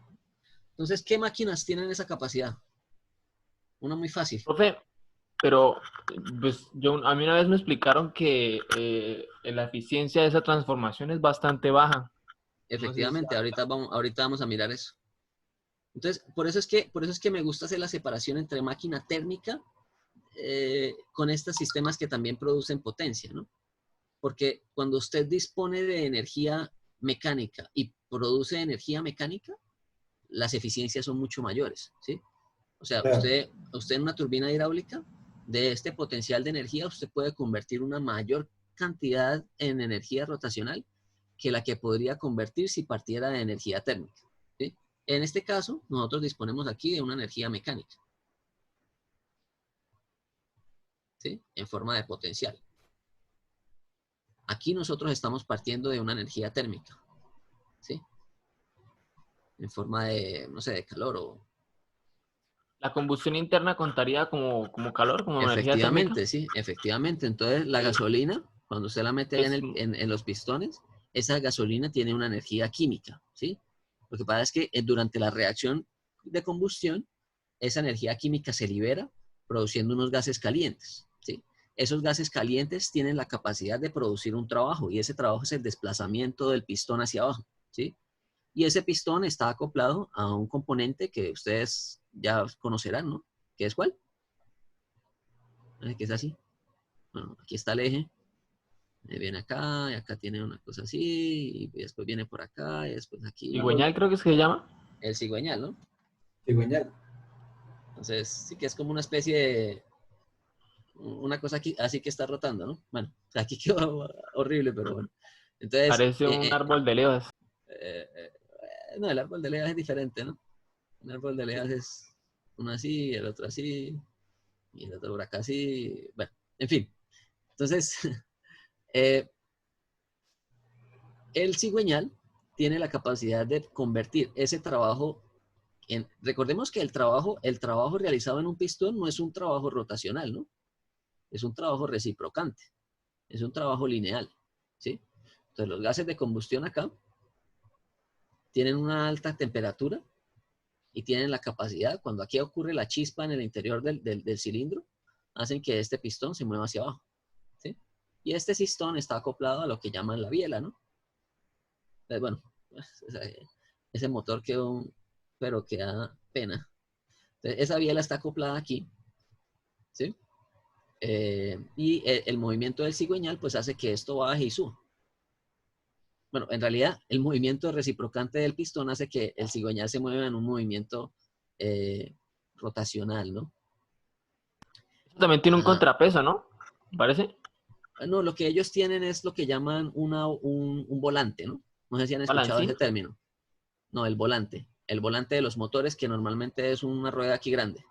Entonces, ¿qué máquinas tienen esa capacidad? Una muy fácil. Profe, pero pues a mí una vez me explicaron que la eficiencia de esa transformación es bastante baja. No sé si Efectivamente, ahorita vamos a mirar eso. Entonces, por eso es que me gusta hacer la separación entre máquina térmica con estos sistemas que también producen potencia, ¿no? Porque cuando usted dispone de energía mecánica y produce energía mecánica, las eficiencias son mucho mayores, ¿sí? O sea, Claro. usted en una turbina hidráulica, de este potencial de energía, usted puede convertir una mayor cantidad en energía rotacional que la que podría convertir si partiera de energía térmica, ¿sí? En este caso, nosotros disponemos aquí de una energía mecánica, ¿sí? En forma de potencial. Aquí nosotros estamos partiendo de una energía térmica, ¿sí? En forma de, no sé, de calor o... la combustión interna contaría como calor, como energía térmica. Efectivamente, sí, efectivamente. Entonces, la gasolina, cuando usted la mete allá Es, en los pistones, esa gasolina tiene una energía química, ¿sí? Lo que pasa es que durante la reacción de combustión, esa energía química se libera produciendo unos gases calientes, ¿sí? Esos gases calientes tienen la capacidad de producir un trabajo y ese trabajo es el desplazamiento del pistón hacia abajo, ¿sí? Y ese pistón está acoplado a un componente que ustedes ya conocerán, ¿no? ¿Qué es cuál? ¿Qué es así? Bueno, aquí está el eje. Viene acá, y acá tiene una cosa así, y después viene por acá, y después aquí. Cigüeñal creo que es que se llama. El cigüeñal, ¿no? Cigüeñal. Entonces, sí que es como una especie de... Una cosa aquí, así que está rotando, ¿no? Bueno, aquí quedó horrible, pero bueno. Entonces... Parece un árbol de levas. no, el árbol de levas es diferente, ¿no? Un árbol de levas es uno así, el otro así, y el otro por acá así. Bueno, en fin. Entonces... el cigüeñal tiene la capacidad de convertir ese trabajo en... Recordemos que el trabajo realizado en un pistón no es un trabajo rotacional, ¿no? Es un trabajo reciprocante, es un trabajo lineal, ¿sí? Entonces los gases de combustión acá tienen una alta temperatura y tienen la capacidad, cuando aquí ocurre la chispa en el interior del cilindro, hacen que este pistón se mueva hacia abajo, ¿sí? Y este pistón está acoplado a lo que llaman la biela, ¿no? Bueno, ese motor quedó, pero que da pena. Entonces, esa biela está acoplada aquí, ¿sí? Y el movimiento del cigüeñal, pues hace que esto baje y suba. Bueno, en realidad, el movimiento reciprocante del pistón hace que el cigüeñal se mueva en un movimiento rotacional, ¿no? También tiene un Ajá. contrapeso, ¿no? ¿Parece? No, lo que ellos tienen es lo que llaman un volante, ¿no? No sé si han escuchado Balancín. ese término. No, el volante. El volante de los motores, que normalmente es una rueda aquí grande.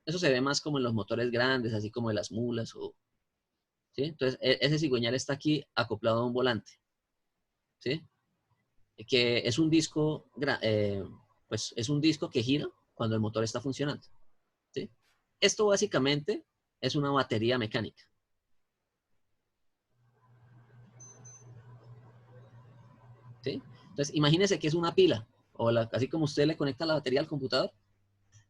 Eso se ve más como en los motores grandes, así como en las mulas. ¿Sí? Entonces, ese cigüeñal está aquí acoplado a un volante. ¿Sí? Que es un disco, pues es un disco que gira cuando el motor está funcionando. ¿Sí? Esto básicamente es una batería mecánica. ¿Sí? Entonces, imagínese que es una pila, o así como usted le conecta la batería al computador,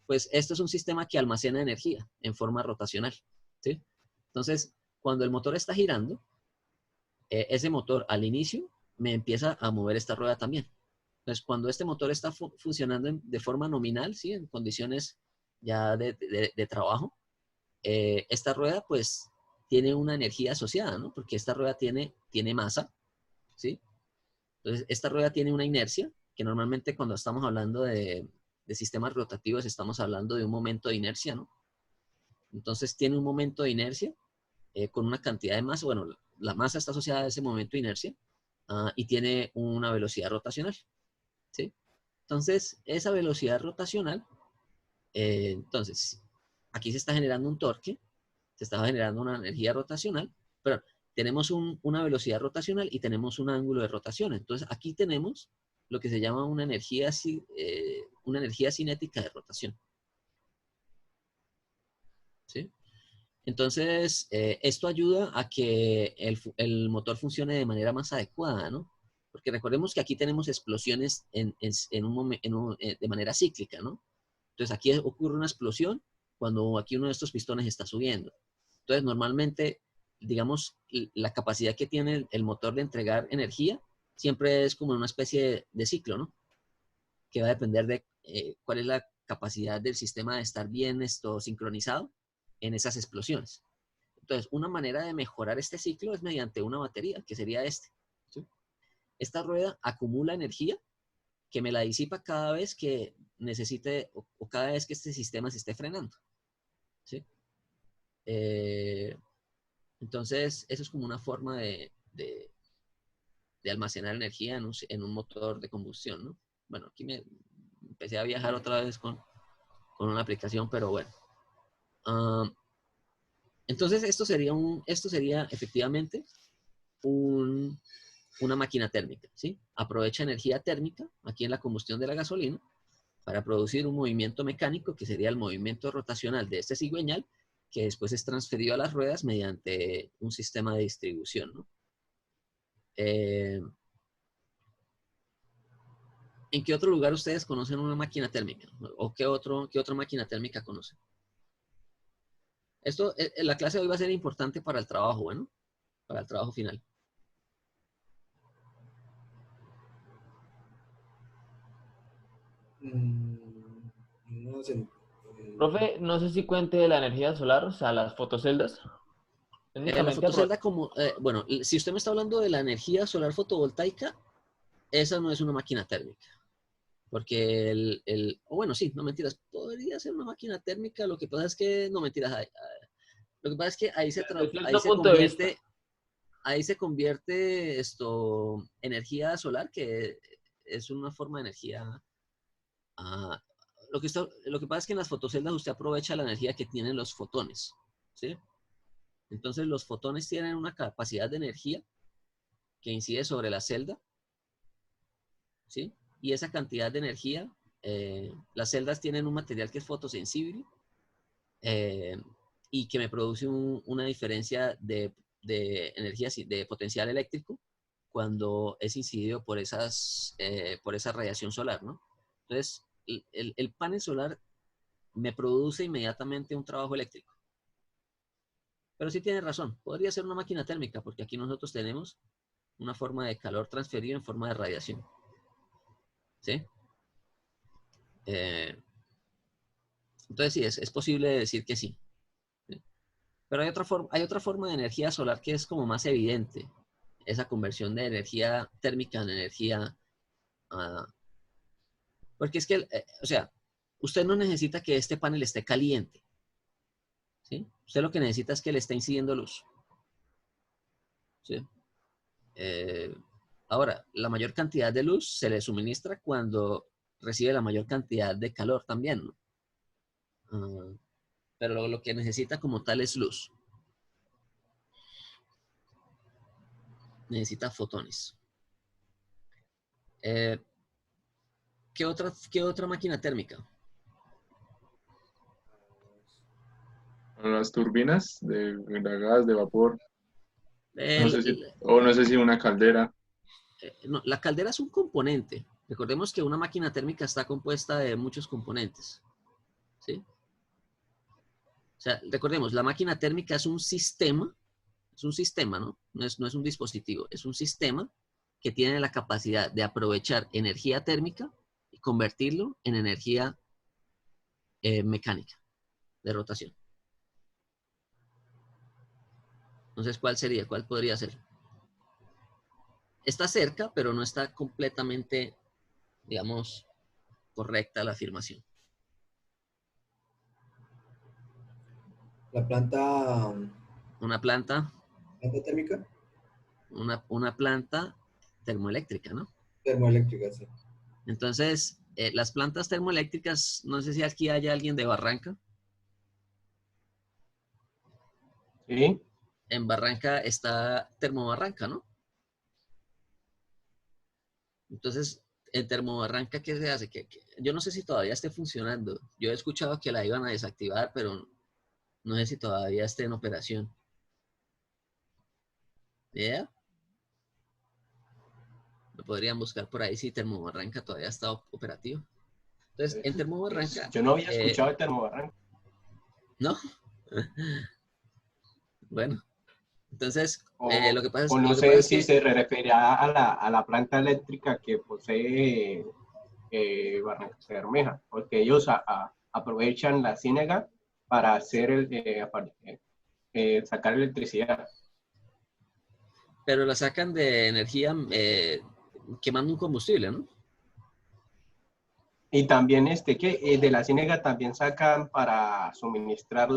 pues esto es un sistema que almacena energía en forma rotacional, ¿sí? Entonces, cuando el motor está girando, ese motor al inicio me empieza a mover esta rueda también. Entonces, cuando este motor está funcionando de forma nominal, ¿sí? En condiciones ya de trabajo, esta rueda pues tiene una energía asociada, ¿no? Porque esta rueda tiene masa, ¿sí? Entonces, esta rueda tiene una inercia, que normalmente cuando estamos hablando de sistemas rotativos estamos hablando de un momento de inercia, ¿no? Entonces tiene un momento de inercia con una cantidad de masa. Bueno, la masa está asociada a ese momento de inercia y tiene una velocidad rotacional, ¿sí? Entonces, esa velocidad rotacional, entonces, aquí se está generando un torque, se está generando una energía rotacional, pero tenemos una velocidad rotacional y tenemos un ángulo de rotación. Entonces, aquí tenemos lo que se llama una energía cinética de rotación. ¿Sí? Entonces, esto ayuda a que el motor funcione de manera más adecuada, ¿no? Porque recordemos que aquí tenemos explosiones de manera cíclica, ¿no? Entonces, aquí ocurre una explosión cuando aquí uno de estos pistones está subiendo. Entonces, normalmente, digamos, la capacidad que tiene el motor de entregar energía siempre es como una especie de ciclo, ¿no? Que va a depender de cuál es la capacidad del sistema de estar bien sincronizado en esas explosiones. Entonces, una manera de mejorar este ciclo es mediante una batería, que sería este, ¿sí? Esta rueda acumula energía que me la disipa cada vez que necesite o cada vez que este sistema se esté frenando, ¿sí? Entonces, eso es como una forma de almacenar energía en un motor de combustión, ¿no? Bueno, aquí me empecé a viajar otra vez con una aplicación, pero bueno. Entonces, esto sería efectivamente una máquina térmica, ¿sí? Aprovecha energía térmica aquí en la combustión de la gasolina para producir un movimiento mecánico que sería el movimiento rotacional de este cigüeñal que después es transferido a las ruedas mediante un sistema de distribución, ¿no? ¿En qué otro lugar ustedes conocen una máquina térmica? ¿O qué otra máquina térmica conocen? Esto, la clase de hoy va a ser importante para el trabajo, bueno, para el trabajo final. No sé. Profe, no sé si cuente de la energía solar, o sea, las fotoceldas. La Técnicamente, fotocelda como, bueno, si usted me está hablando de la energía solar fotovoltaica, esa no es una máquina térmica. Porque o bueno, sí, no mentiras, podría ser una máquina térmica, lo que pasa es que, no mentiras, lo que pasa es que desde ahí cierto se punto de vista. convierte energía solar, que es una forma de energía. Lo que pasa es que en las fotoceldas usted aprovecha la energía que tienen los fotones, ¿sí? Entonces los fotones tienen una capacidad de energía que incide sobre la celda, ¿sí? Y esa cantidad de energía, las celdas tienen un material que es fotosensible, eh, y que me produce una diferencia de energía, de potencial eléctrico cuando es incidido por esa radiación solar, ¿no? Entonces, el panel solar me produce inmediatamente un trabajo eléctrico. Pero sí tiene razón, podría ser una máquina térmica, porque aquí nosotros tenemos una forma de calor transferido en forma de radiación. ¿Sí? Entonces sí, es posible decir que sí. ¿Sí? Pero hay otra forma de energía solar que es como más evidente, esa conversión de energía térmica en energía. Porque es que, o sea, usted no necesita que este panel esté caliente. ¿Sí? Usted lo que necesita es que le esté incidiendo luz. ¿Sí? Ahora, la mayor cantidad de luz se le suministra cuando recibe la mayor cantidad de calor también, ¿no? Pero lo que necesita como tal es luz. Necesita fotones. ¿Qué otra máquina térmica? Las turbinas de gas, de vapor. No El- sé si, o no sé si una caldera. no, la caldera es un componente. Recordemos que una máquina térmica está compuesta de muchos componentes. ¿Sí? O sea, recordemos, la máquina térmica es un sistema, ¿no? No es un dispositivo, es un sistema que tiene la capacidad de aprovechar energía térmica y convertirlo en energía mecánica de rotación. Entonces, ¿cuál sería? ¿Cuál podría ser? Está cerca, pero no está completamente, digamos, correcta la afirmación. La planta Una planta, térmica, una planta termoeléctrica, ¿no? termoeléctrica, sí. Entonces, las plantas termoeléctricas, no sé si aquí hay alguien de Barranca. Sí, En Barranca está Termobarranca, ¿no? Entonces, en Termobarranca, ¿qué se hace? Yo no sé si todavía esté funcionando. Yo he escuchado que la iban a desactivar, pero no sé si todavía esté en operación. ¿Ya? Lo podrían buscar por ahí si Termobarranca todavía está operativo. Entonces, en pues, Termobarranca, yo no había escuchado el termobarranco. ¿no? Bueno, entonces, lo que O lo no que pasa sé es si que se refería a la planta eléctrica que posee Barranca Bermeja, porque ellos aprovechan la ciénaga para hacer sacar electricidad. pero la sacan de energía quemando un combustible, ¿no? Y también de la ciénaga también sacan para suministrar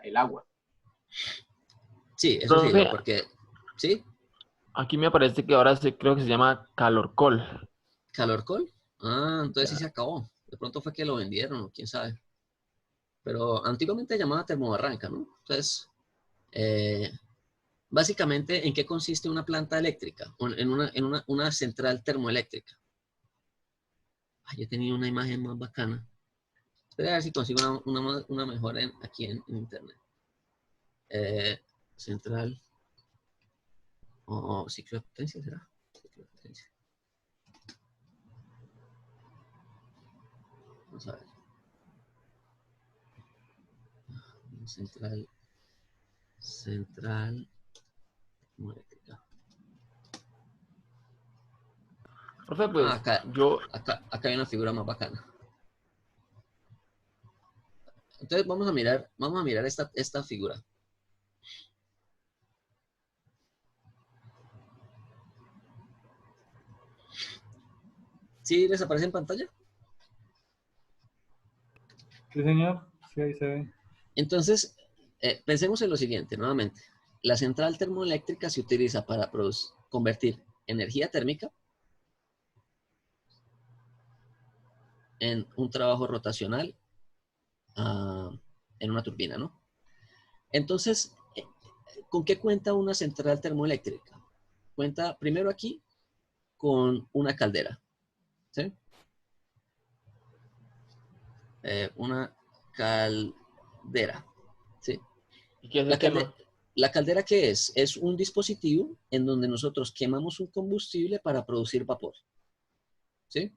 el agua. Sí, eso sí, Profe, porque, sí, aquí me parece que ahora creo que se llama Calorcol. Calorcol. Ah, entonces sí Ya. se acabó. De pronto fue que lo vendieron, o quién sabe. Pero antiguamente llamaba Termobarranca, ¿no? Entonces, eh, básicamente, ¿en qué consiste una planta eléctrica? Una central termoeléctrica. Ay, yo tenía una imagen más bacana. Espera a ver si consigo una mejor aquí en internet. Central. O ciclo de potencia, ¿será? Ciclo de potencia. Vamos a ver. Central termoeléctrica. Profe, pues Acá yo, hay una figura más bacana. Entonces vamos a mirar esta figura. ¿Sí les aparece en pantalla? Sí, señor. Sí, ahí se ve. Entonces, pensemos en lo siguiente, nuevamente. La central termoeléctrica se utiliza para convertir energía térmica en un trabajo rotacional en una turbina, ¿no? Entonces, ¿con qué cuenta una central termoeléctrica? Cuenta primero aquí con una caldera, ¿sí? Una caldera, ¿sí? ¿y qué La, se quema? la caldera, ¿qué es? Es un dispositivo en donde nosotros quemamos un combustible para producir vapor, ¿sí?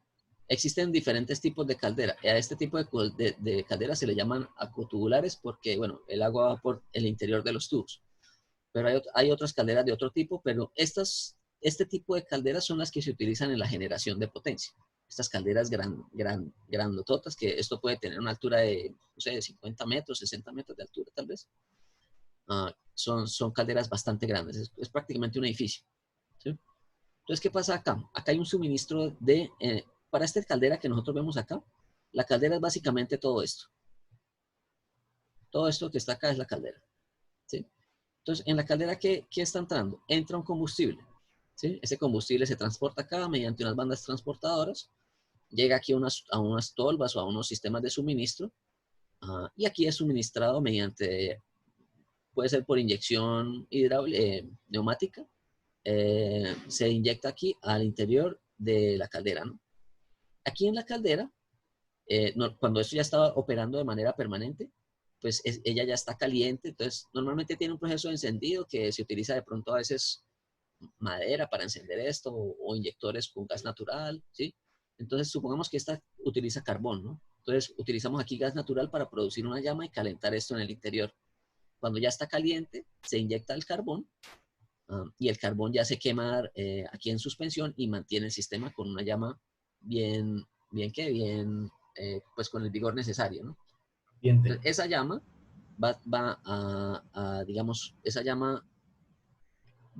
Existen diferentes tipos de caldera. A este tipo de caldera se le llaman acotubulares porque, bueno, el agua va por el interior de los tubos. Pero hay otras calderas de otro tipo, pero este tipo de calderas son las que se utilizan en la generación de potencia. Estas calderas grandototas, que esto puede tener una altura de, no sé, de 50 metros, 60 metros de altura tal vez. Son calderas bastante grandes, es prácticamente un edificio, ¿sí? Entonces, ¿qué pasa acá? Acá hay un suministro para esta caldera que nosotros vemos acá, la caldera es básicamente todo esto. Todo esto que está acá es la caldera, ¿sí? Entonces, en la caldera, ¿qué está entrando? Entra un combustible, ¿sí? Ese combustible se transporta acá mediante unas bandas transportadoras, llega aquí a unas tolvas o a unos sistemas de suministro, y aquí es suministrado mediante, puede ser por inyección neumática, se inyecta aquí al interior de la caldera, ¿no? Aquí en la caldera, cuando esto ya está operando de manera permanente, pues ella ya está caliente, entonces normalmente tiene un proceso de encendido que se utiliza de pronto a veces madera para encender esto o inyectores con gas natural, ¿sí? Entonces supongamos que esta utiliza carbón, ¿no? Entonces utilizamos aquí gas natural para producir una llama y calentar esto en el interior. Cuando ya está caliente, se inyecta el carbón y el carbón ya se quema aquí en suspensión y mantiene el sistema con una llama bien, pues con el vigor necesario, ¿no? Diente. Entonces, esa llama digamos, esa llama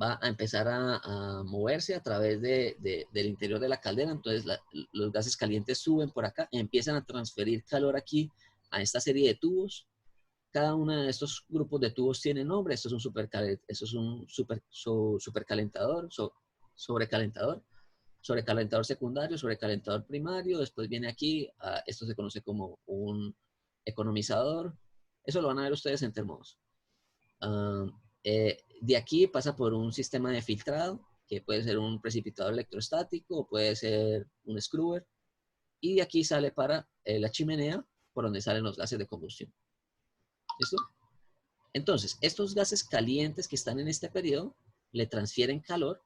va a empezar a moverse a través del interior de la caldera, entonces los gases calientes suben por acá, empiezan a transferir calor aquí a esta serie de tubos. Cada uno de estos grupos de tubos tiene nombre. Esto es un supercalentador, sobrecalentador secundario, sobrecalentador primario. Después viene aquí, esto se conoce como un economizador. Eso lo van a ver ustedes en termos. De aquí pasa por un sistema de filtrado, que puede ser un precipitador electrostático o puede ser un scrubber. Y de aquí sale para la chimenea, por donde salen los gases de combustión. ¿Listo? Entonces, estos gases calientes que están en este periodo le transfieren calor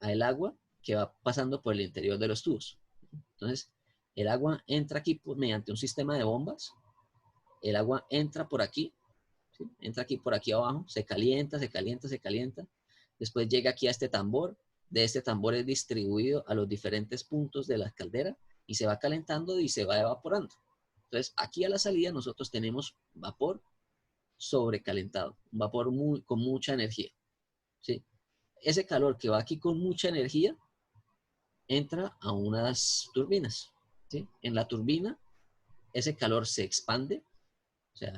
al agua que va pasando por el interior de los tubos. Entonces, el agua entra aquí mediante un sistema de bombas. El agua entra por aquí, ¿sí? Entra aquí por aquí abajo, se calienta, se calienta, se calienta. Después llega aquí a este tambor. De este tambor es distribuido a los diferentes puntos de la caldera y se va calentando y se va evaporando. Entonces, aquí a la salida nosotros tenemos vapor sobrecalentado, un vapor con mucha energía, ¿sí? Ese calor que va aquí con mucha energía entra a unas turbinas, ¿sí? En la turbina, ese calor se expande, o sea,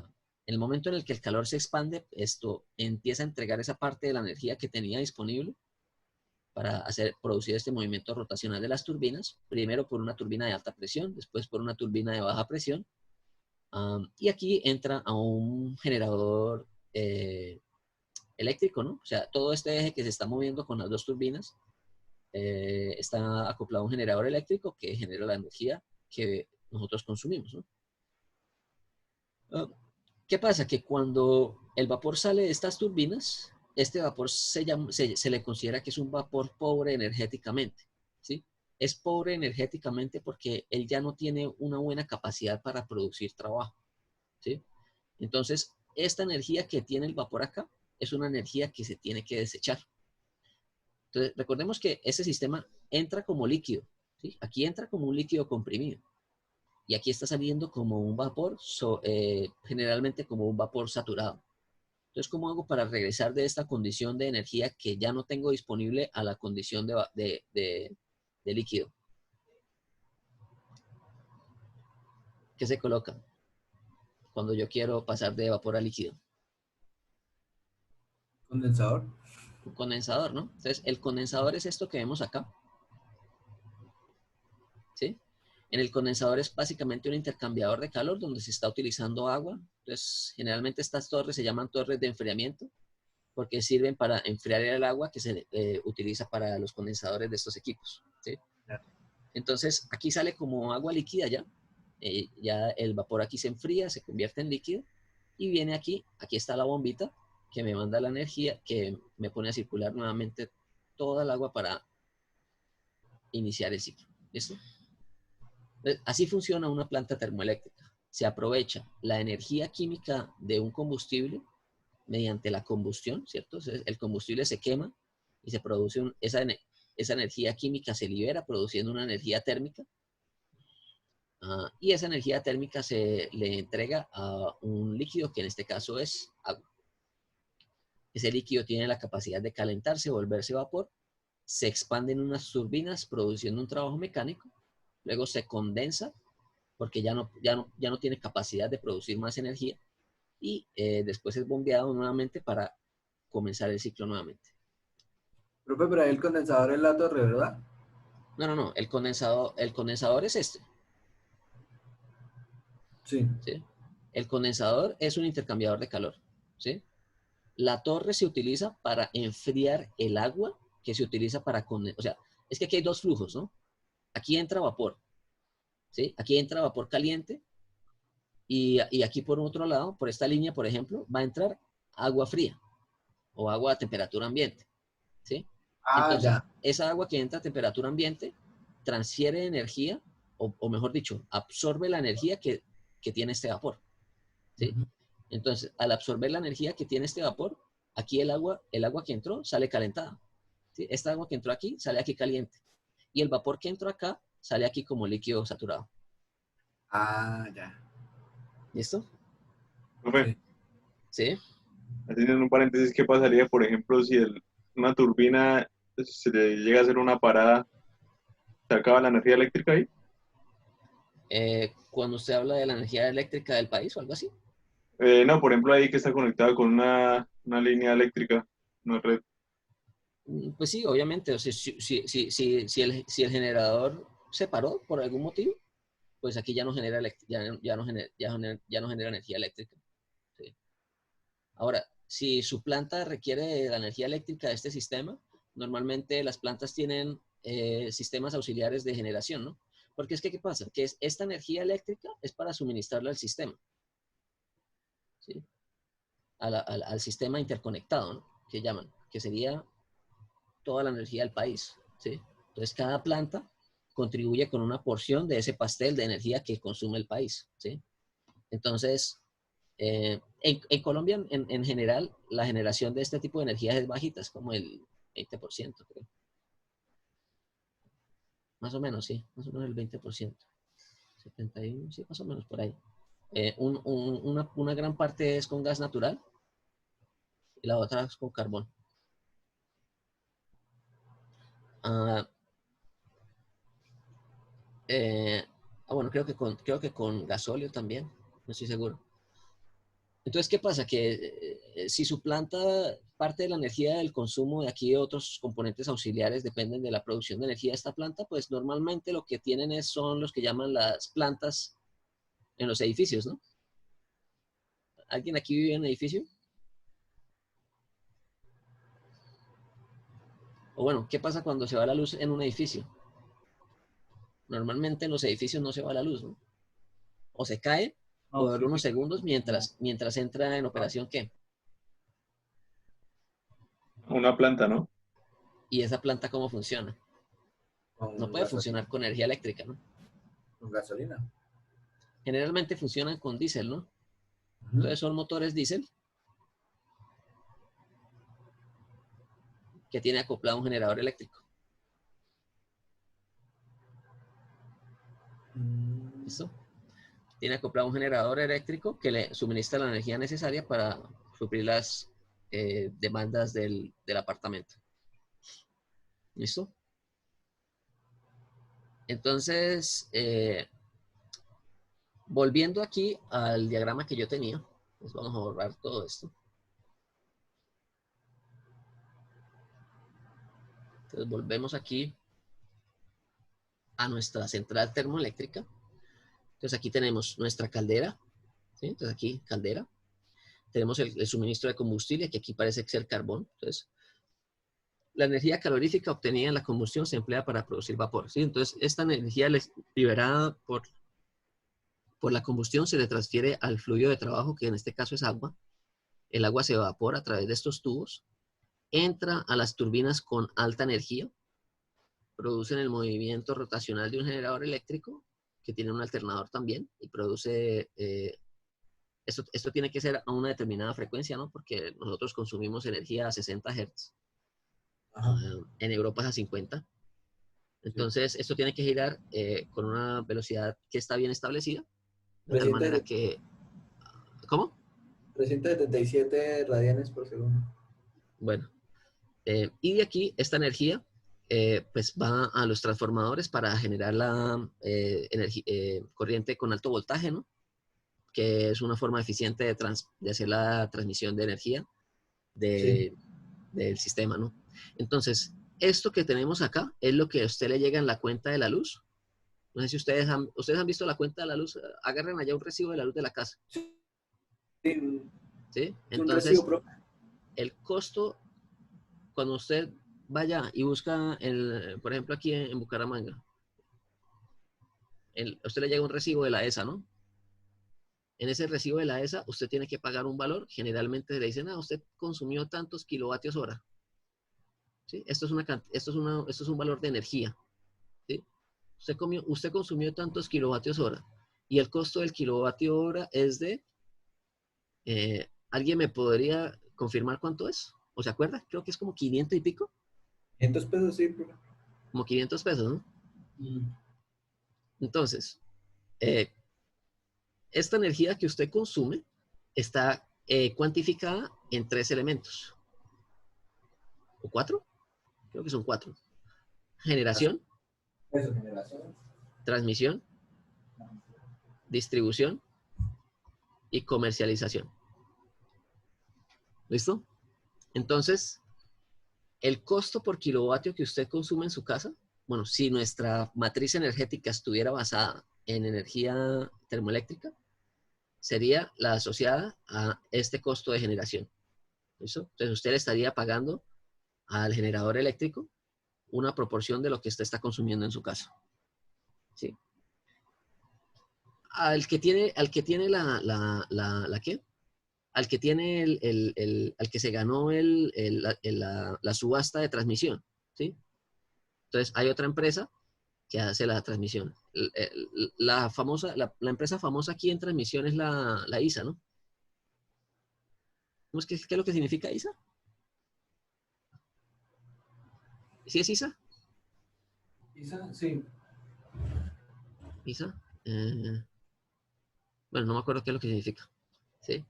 en el momento en el que el calor se expande, esto empieza a entregar esa parte de la energía que tenía disponible para producir este movimiento rotacional de las turbinas, primero por una turbina de alta presión, después por una turbina de baja presión, y aquí entra a un generador eléctrico, ¿no? O sea, todo este eje que se está moviendo con las dos turbinas está acoplado a un generador eléctrico que genera la energía que nosotros consumimos, ¿no? ¿Qué pasa? Que cuando el vapor sale de estas turbinas, este vapor se le considera que es un vapor pobre energéticamente, ¿sí? es pobre energéticamente porque él ya no tiene una buena capacidad para producir trabajo, ¿sí? Entonces, esta energía que tiene el vapor acá es una energía que se tiene que desechar. Entonces, recordemos que ese sistema entra como líquido, ¿sí? Aquí entra como un líquido comprimido y aquí está saliendo como un vapor, generalmente como un vapor saturado. Entonces, ¿cómo hago para regresar de esta condición de energía que ya no tengo disponible a la condición de líquido? ¿Qué se coloca cuando yo quiero pasar de vapor a líquido? Condensador. Un condensador, ¿no? Entonces, el condensador es esto que vemos acá, ¿sí? En el condensador es básicamente un intercambiador de calor donde se está utilizando agua. Entonces, generalmente estas torres se llaman torres de enfriamiento porque sirven para enfriar el agua que se utiliza para los condensadores de estos equipos, ¿sí? Entonces, aquí sale como agua líquida ya. Ya el vapor aquí se enfría, se convierte en líquido y viene aquí está la bombita que me manda la energía, que me pone a circular nuevamente toda el agua para iniciar el ciclo. ¿Listo? Así funciona una planta termoeléctrica. Se aprovecha la energía química de un combustible mediante la combustión, ¿cierto? El combustible se quema y se produce esa energía química se libera produciendo una energía térmica. Y esa energía térmica se le entrega a un líquido que en este caso es agua. Ese líquido tiene la capacidad de calentarse, volverse vapor, se expande en unas turbinas produciendo un trabajo mecánico, luego se condensa porque ya no tiene capacidad de producir más energía y después es bombeado nuevamente para comenzar el ciclo nuevamente. Profe, pero ahí el condensador es la torre, ¿verdad? No, el condensador es este. Sí. ¿Sí? El condensador es un intercambiador de calor, ¿sí? La torre se utiliza para enfriar el agua que se utiliza para condensar. O sea, es que aquí hay dos flujos, ¿no? Aquí entra vapor, ¿sí? Aquí entra vapor caliente y aquí por otro lado, por esta línea, por ejemplo, va a entrar agua fría o agua a temperatura ambiente, ¿sí? Ah, Entonces, ya. esa agua que entra a temperatura ambiente transfiere energía, o mejor dicho, absorbe la energía que tiene este vapor, ¿sí? Entonces, al absorber la energía que tiene este vapor, aquí el agua que entró sale calentada, ¿sí? Esta agua que entró aquí sale aquí caliente. Y el vapor que entró acá sale aquí como líquido saturado. Ah, ya. ¿Listo? Profe, Sí. ¿Sí? haciendo un paréntesis, ¿qué pasaría, por ejemplo, si una turbina se le llega a hacer una parada, se acaba la energía eléctrica ahí? Cuando usted habla de la energía eléctrica del país o algo así. No, por ejemplo, ahí que está conectada con una línea eléctrica, una red. Pues sí, obviamente. O sea, si el generador se paró por algún motivo, pues aquí ya no genera, ya no genera energía eléctrica. ¿Sí? Ahora, si su planta requiere la energía eléctrica de este sistema, normalmente las plantas tienen sistemas auxiliares de generación, ¿no? Porque es que, ¿qué pasa? Que esta energía eléctrica es para suministrarla al sistema, ¿sí? Al sistema interconectado, ¿no? Que llaman, que sería toda la energía del país, ¿sí? Entonces, cada planta contribuye con una porción de ese pastel de energía que consume el país, ¿sí? Entonces, en Colombia, en general, la generación de este tipo de energías es bajita, es como el 20%, creo. Más o menos, sí, más o menos el 20%. 71, sí, más o menos por ahí. Una gran parte es con gas natural y la otra es con carbón. Ah, bueno, creo que con gasóleo también, no estoy seguro. Entonces, ¿qué pasa? Que si su planta, parte de la energía del consumo de aquí otros componentes auxiliares dependen de la producción de energía de esta planta, pues normalmente lo que tienen son los que llaman las plantas en los edificios, ¿no? ¿Alguien aquí vive en un edificio? O bueno, ¿qué pasa cuando se va la luz en un edificio? Normalmente en los edificios no se va la luz, ¿no? O se cae Oh, por sí, unos sí. segundos mientras entra en operación, ¿qué? Una planta, ¿no? Y esa planta, ¿cómo funciona? No puede funcionar con energía eléctrica, ¿no? Con gasolina. Generalmente funcionan con diésel, ¿no? Ujú. Entonces son motores diésel que tiene acoplado un generador eléctrico. ¿Listo? Tiene acoplado un generador eléctrico que le suministra la energía necesaria para suplir las demandas del apartamento. ¿Listo? Entonces, volviendo aquí al diagrama que yo tenía, pues vamos a borrar todo esto. Entonces volvemos aquí a nuestra central termoeléctrica. Entonces aquí tenemos nuestra caldera, ¿sí? Entonces aquí caldera. Tenemos el suministro de combustible, que aquí parece ser carbón. Entonces, la energía calorífica obtenida en la combustión se emplea para producir vapor, ¿sí? Entonces, esta energía liberada por la combustión se le transfiere al fluido de trabajo, que en este caso es agua. El agua se evapora a través de estos tubos, entra a las turbinas con alta energía, producen el movimiento rotacional de un generador eléctrico, que tiene un alternador también, y produce... esto tiene que ser a una determinada frecuencia, ¿no? Porque nosotros consumimos energía a 60 Hz. En Europa es a 50. Entonces, esto tiene que girar con una velocidad que está bien establecida, de tal manera que... ¿Cómo? 377 radianes por segundo. Bueno, y de aquí, esta energía, pues va a los transformadores para generar la corriente con alto voltaje, ¿no? Que es una forma eficiente de hacer la transmisión de energía del sistema, ¿no? Entonces, esto que tenemos acá es lo que a usted le llega en la cuenta de la luz. No sé si ustedes han visto la cuenta de la luz. Agarren allá un recibo de la luz de la casa. ¿Sí? Entonces, el costo, cuando usted vaya y busca, por ejemplo, aquí en Bucaramanga, a usted le llega un recibo de la ESA, ¿no? En ese recibo de la ESA, usted tiene que pagar un valor. Generalmente le dicen, usted consumió tantos kilovatios hora. ¿Sí? Esto es un valor de energía. ¿Sí? Usted consumió tantos kilovatios hora. Y el costo del kilovatio hora es de... ¿alguien me podría confirmar cuánto es? ¿O se acuerda? Creo que es como 500 y pico. 500 pesos, sí. Como 500 pesos, ¿no? Entonces, esta energía que usted consume está cuantificada en 3 elementos. ¿O 4? Creo que son 4. Generación. Eso, generación. Transmisión. Distribución. Y comercialización. ¿Listo? Entonces, el costo por kilovatio que usted consume en su casa, bueno, si nuestra matriz energética estuviera basada en energía termoeléctrica, sería la asociada a este costo de generación. ¿Listo? Entonces, usted le estaría pagando al generador eléctrico una proporción de lo que usted está consumiendo en su casa. ¿Sí? Al que tiene ¿qué? Al que tiene al que se ganó la subasta de transmisión, ¿sí? Entonces, hay otra empresa que hace la transmisión. La empresa famosa aquí en transmisión es la ISA, ¿no? ¿Qué es lo que significa ISA? ¿Sí es ISA? ISA, sí. ISA. Bueno, no me acuerdo qué es lo que significa. ¿Sí?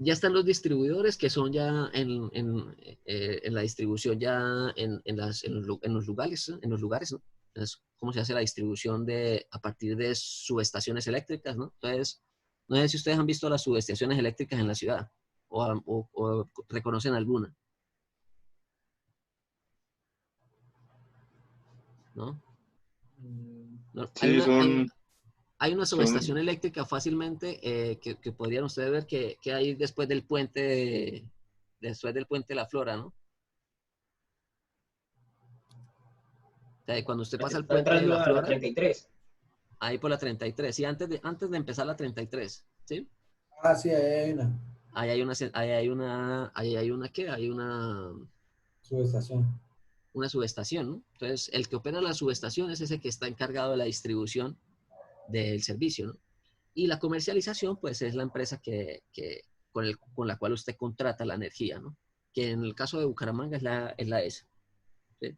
Ya están los distribuidores que son ya en la distribución, ya en los lugares, ¿no? Entonces, cómo se hace la distribución a partir de subestaciones eléctricas, ¿no? Entonces, no sé si ustedes han visto las subestaciones eléctricas en la ciudad o reconocen alguna. ¿No? No, Sí, hay una subestación eléctrica fácilmente que podrían ustedes ver que hay después del puente de la Flora, ¿no? O sea, cuando usted pasa el puente de la Flora, 33. ahí por la 33, sí, antes de empezar la 33, ¿sí? Ah, sí, ahí hay una. Ahí hay una ¿qué? Hay una Subestación. una subestación, ¿no? Entonces, el que opera la subestación es ese que está encargado de la distribución del servicio, ¿no? Y la comercialización, pues, es la empresa con la cual usted contrata la energía, ¿no? Que en el caso de Bucaramanga es la ESA. ¿Sí?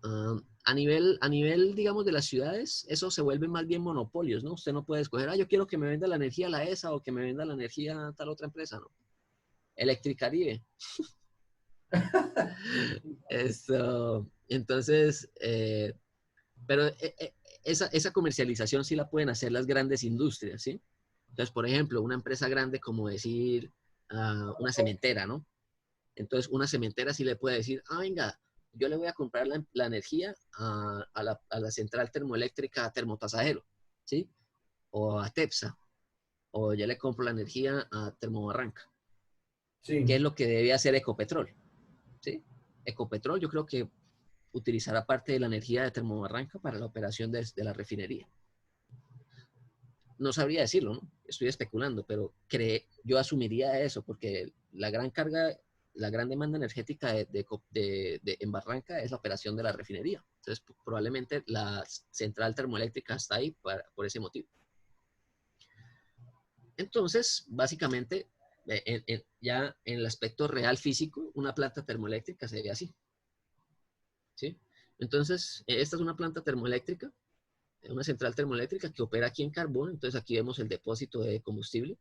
A nivel, digamos, de las ciudades, eso se vuelve más bien monopolios, ¿no? Usted no puede escoger, yo quiero que me venda la energía la ESA o que me venda la energía tal otra empresa, ¿no? Electricaribe. Entonces, pero esa comercialización sí la pueden hacer las grandes industrias, ¿sí? Entonces, por ejemplo, una empresa grande como decir una cementera, ¿no? Entonces, una cementera sí le puede decir, venga, yo le voy a comprar la energía a la central termoeléctrica Termotasajero, ¿sí? O a TEPSA, o yo le compro la energía a Termobarranca. Sí. ¿Qué es lo que debe hacer Ecopetrol? ¿Sí? Ecopetrol yo creo que utilizará parte de la energía de Termobarranca para la operación de la refinería. No sabría decirlo, ¿no? Estoy especulando, pero yo asumiría eso, porque la gran carga, la gran demanda energética en Barranca es la operación de la refinería. Entonces, probablemente la central termoeléctrica está ahí por ese motivo. Entonces, básicamente, ya en el aspecto real físico, una planta termoeléctrica se ve así. ¿Sí? Entonces, esta es una planta termoeléctrica, una central termoeléctrica que opera aquí en carbón. Entonces, aquí vemos el depósito de combustible.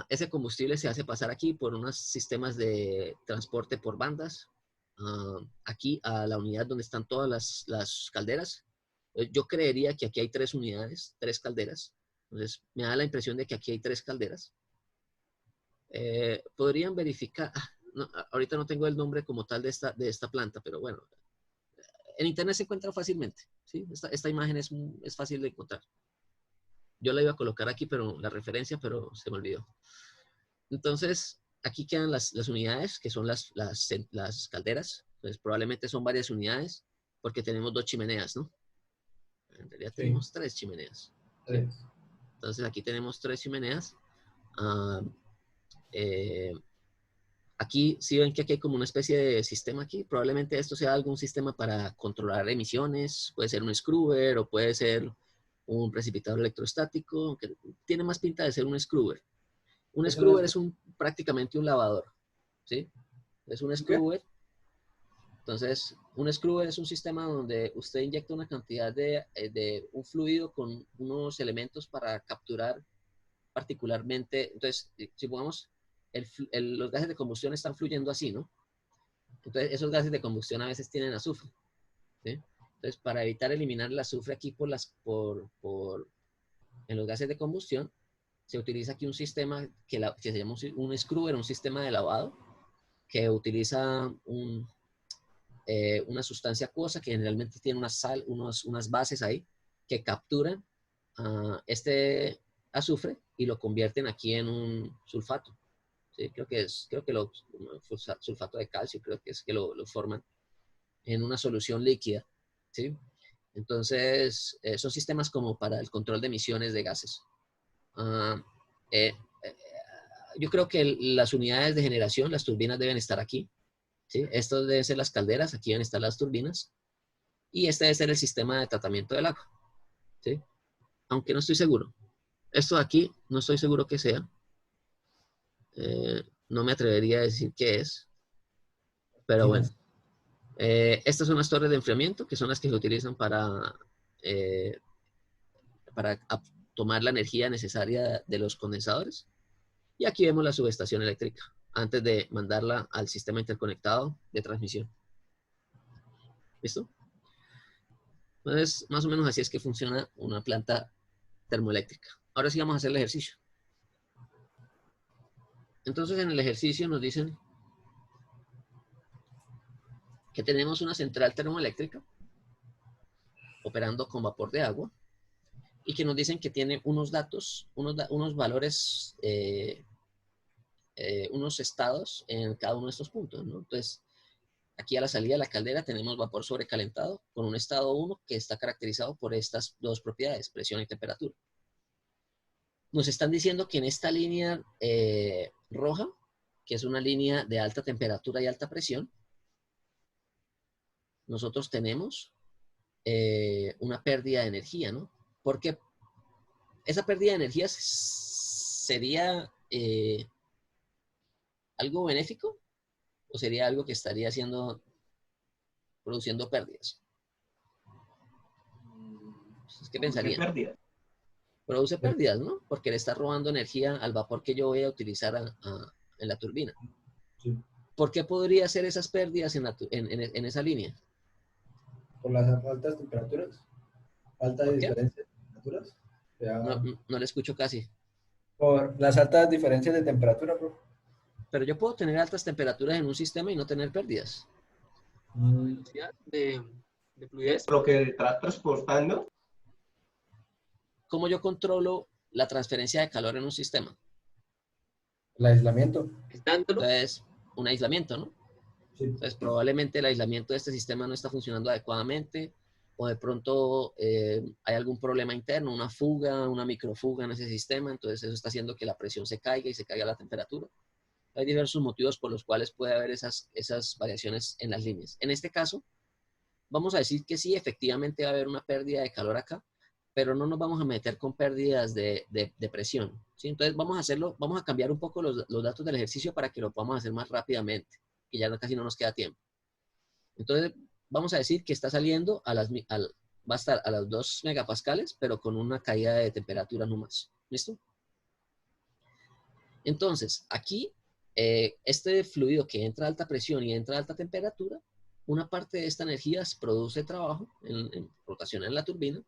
Ese combustible se hace pasar aquí por unos sistemas de transporte por bandas, aquí a la unidad donde están todas las calderas. Yo creería que aquí hay 3 unidades, 3 calderas. Entonces, me da la impresión de que aquí hay 3 calderas. Podrían verificar, no, ahorita no tengo el nombre como tal de esta planta, pero bueno, en internet se encuentra fácilmente, ¿sí? Esta imagen es fácil de encontrar. Yo la iba a colocar aquí, pero la referencia, pero se me olvidó. Entonces, aquí quedan las unidades, que son las calderas. Entonces, probablemente son varias unidades, porque tenemos 2 chimeneas, ¿no? En realidad Sí. tenemos 3 chimeneas. ¿Sí? Entonces, aquí tenemos 3 chimeneas. Aquí, si ven que aquí hay como una especie de sistema aquí, probablemente esto sea algún sistema para controlar emisiones, puede ser un scrubber o puede ser un precipitador electrostático, que tiene más pinta de ser un scrubber. Un scrubber es prácticamente un lavador, ¿sí? Es un scrubber. Entonces, un scrubber es un sistema donde usted inyecta una cantidad de un fluido con unos elementos para capturar particularmente. Entonces, si pongamos, los gases de combustión están fluyendo así, ¿no? Entonces, esos gases de combustión a veces tienen azufre, ¿sí? Entonces, para evitar eliminar el azufre aquí en los gases de combustión, se utiliza aquí un sistema que se llama un scrubber, un sistema de lavado, que utiliza una sustancia acuosa que generalmente tiene una sal, unas bases ahí, que capturan este azufre y lo convierten aquí en un sulfato. ¿Sí? Creo que sulfato de calcio, creo que es que lo forman en una solución líquida. ¿Sí? Entonces, son sistemas como para el control de emisiones de gases. Yo creo que las unidades de generación, las turbinas deben estar aquí. ¿Sí? Estos deben ser las calderas, aquí deben estar las turbinas. Y este debe ser el sistema de tratamiento del agua. ¿Sí? Aunque no estoy seguro. Esto de aquí, no estoy seguro que sea. No me atrevería a decir qué es. Pero bueno. Estas son las torres de enfriamiento, que son las que se utilizan para tomar la energía necesaria de los condensadores. Y aquí vemos la subestación eléctrica, antes de mandarla al sistema interconectado de transmisión. ¿Listo? Entonces, más o menos así es que funciona una planta termoeléctrica. Ahora sí vamos a hacer el ejercicio. Entonces, en el ejercicio nos dicen que tenemos una central termoeléctrica operando con vapor de agua y que nos dicen que tiene unos datos, unos valores, unos estados en cada uno de estos puntos, ¿no? Entonces, aquí a la salida de la caldera tenemos vapor sobrecalentado con un estado 1 que está caracterizado por estas 2 propiedades, presión y temperatura. Nos están diciendo que en esta línea roja, que es una línea de alta temperatura y alta presión, nosotros tenemos una pérdida de energía, ¿no? Porque esa pérdida de energía sería algo benéfico o sería algo que estaría produciendo pérdidas. ¿Qué pensarían? Pérdidas. Produce pérdidas, ¿no? Porque le está robando energía al vapor que yo voy a utilizar en la turbina. Sí. ¿Por qué podría ser esas pérdidas en esa línea? Por las altas temperaturas, alta ¿Por qué? diferencia de temperaturas. Ya. No le escucho casi. Por las altas diferencias de temperatura, bro. Pero yo puedo tener altas temperaturas en un sistema y no tener pérdidas. De fluidez. Lo que estás transportando. ¿Cómo yo controlo la transferencia de calor en un sistema? El aislamiento. Entonces, un aislamiento, ¿no? Sí. Entonces, probablemente el aislamiento de este sistema no está funcionando adecuadamente o de pronto hay algún problema interno, una fuga, una microfuga en ese sistema, entonces eso está haciendo que la presión se caiga y se caiga la temperatura. Hay diversos motivos por los cuales puede haber esas variaciones en las líneas. En este caso, vamos a decir que sí, efectivamente va a haber una pérdida de calor acá, pero no nos vamos a meter con pérdidas de presión, ¿sí? Entonces vamos a cambiar un poco los datos del ejercicio para que lo podamos hacer más rápidamente, que ya casi no nos queda tiempo. Entonces vamos a decir que está saliendo va a estar a las 2 megapascales, pero con una caída de temperatura no más. ¿Listo? Entonces, aquí, este fluido que entra a alta presión y entra a alta temperatura, una parte de esta energía produce trabajo en rotación en la turbina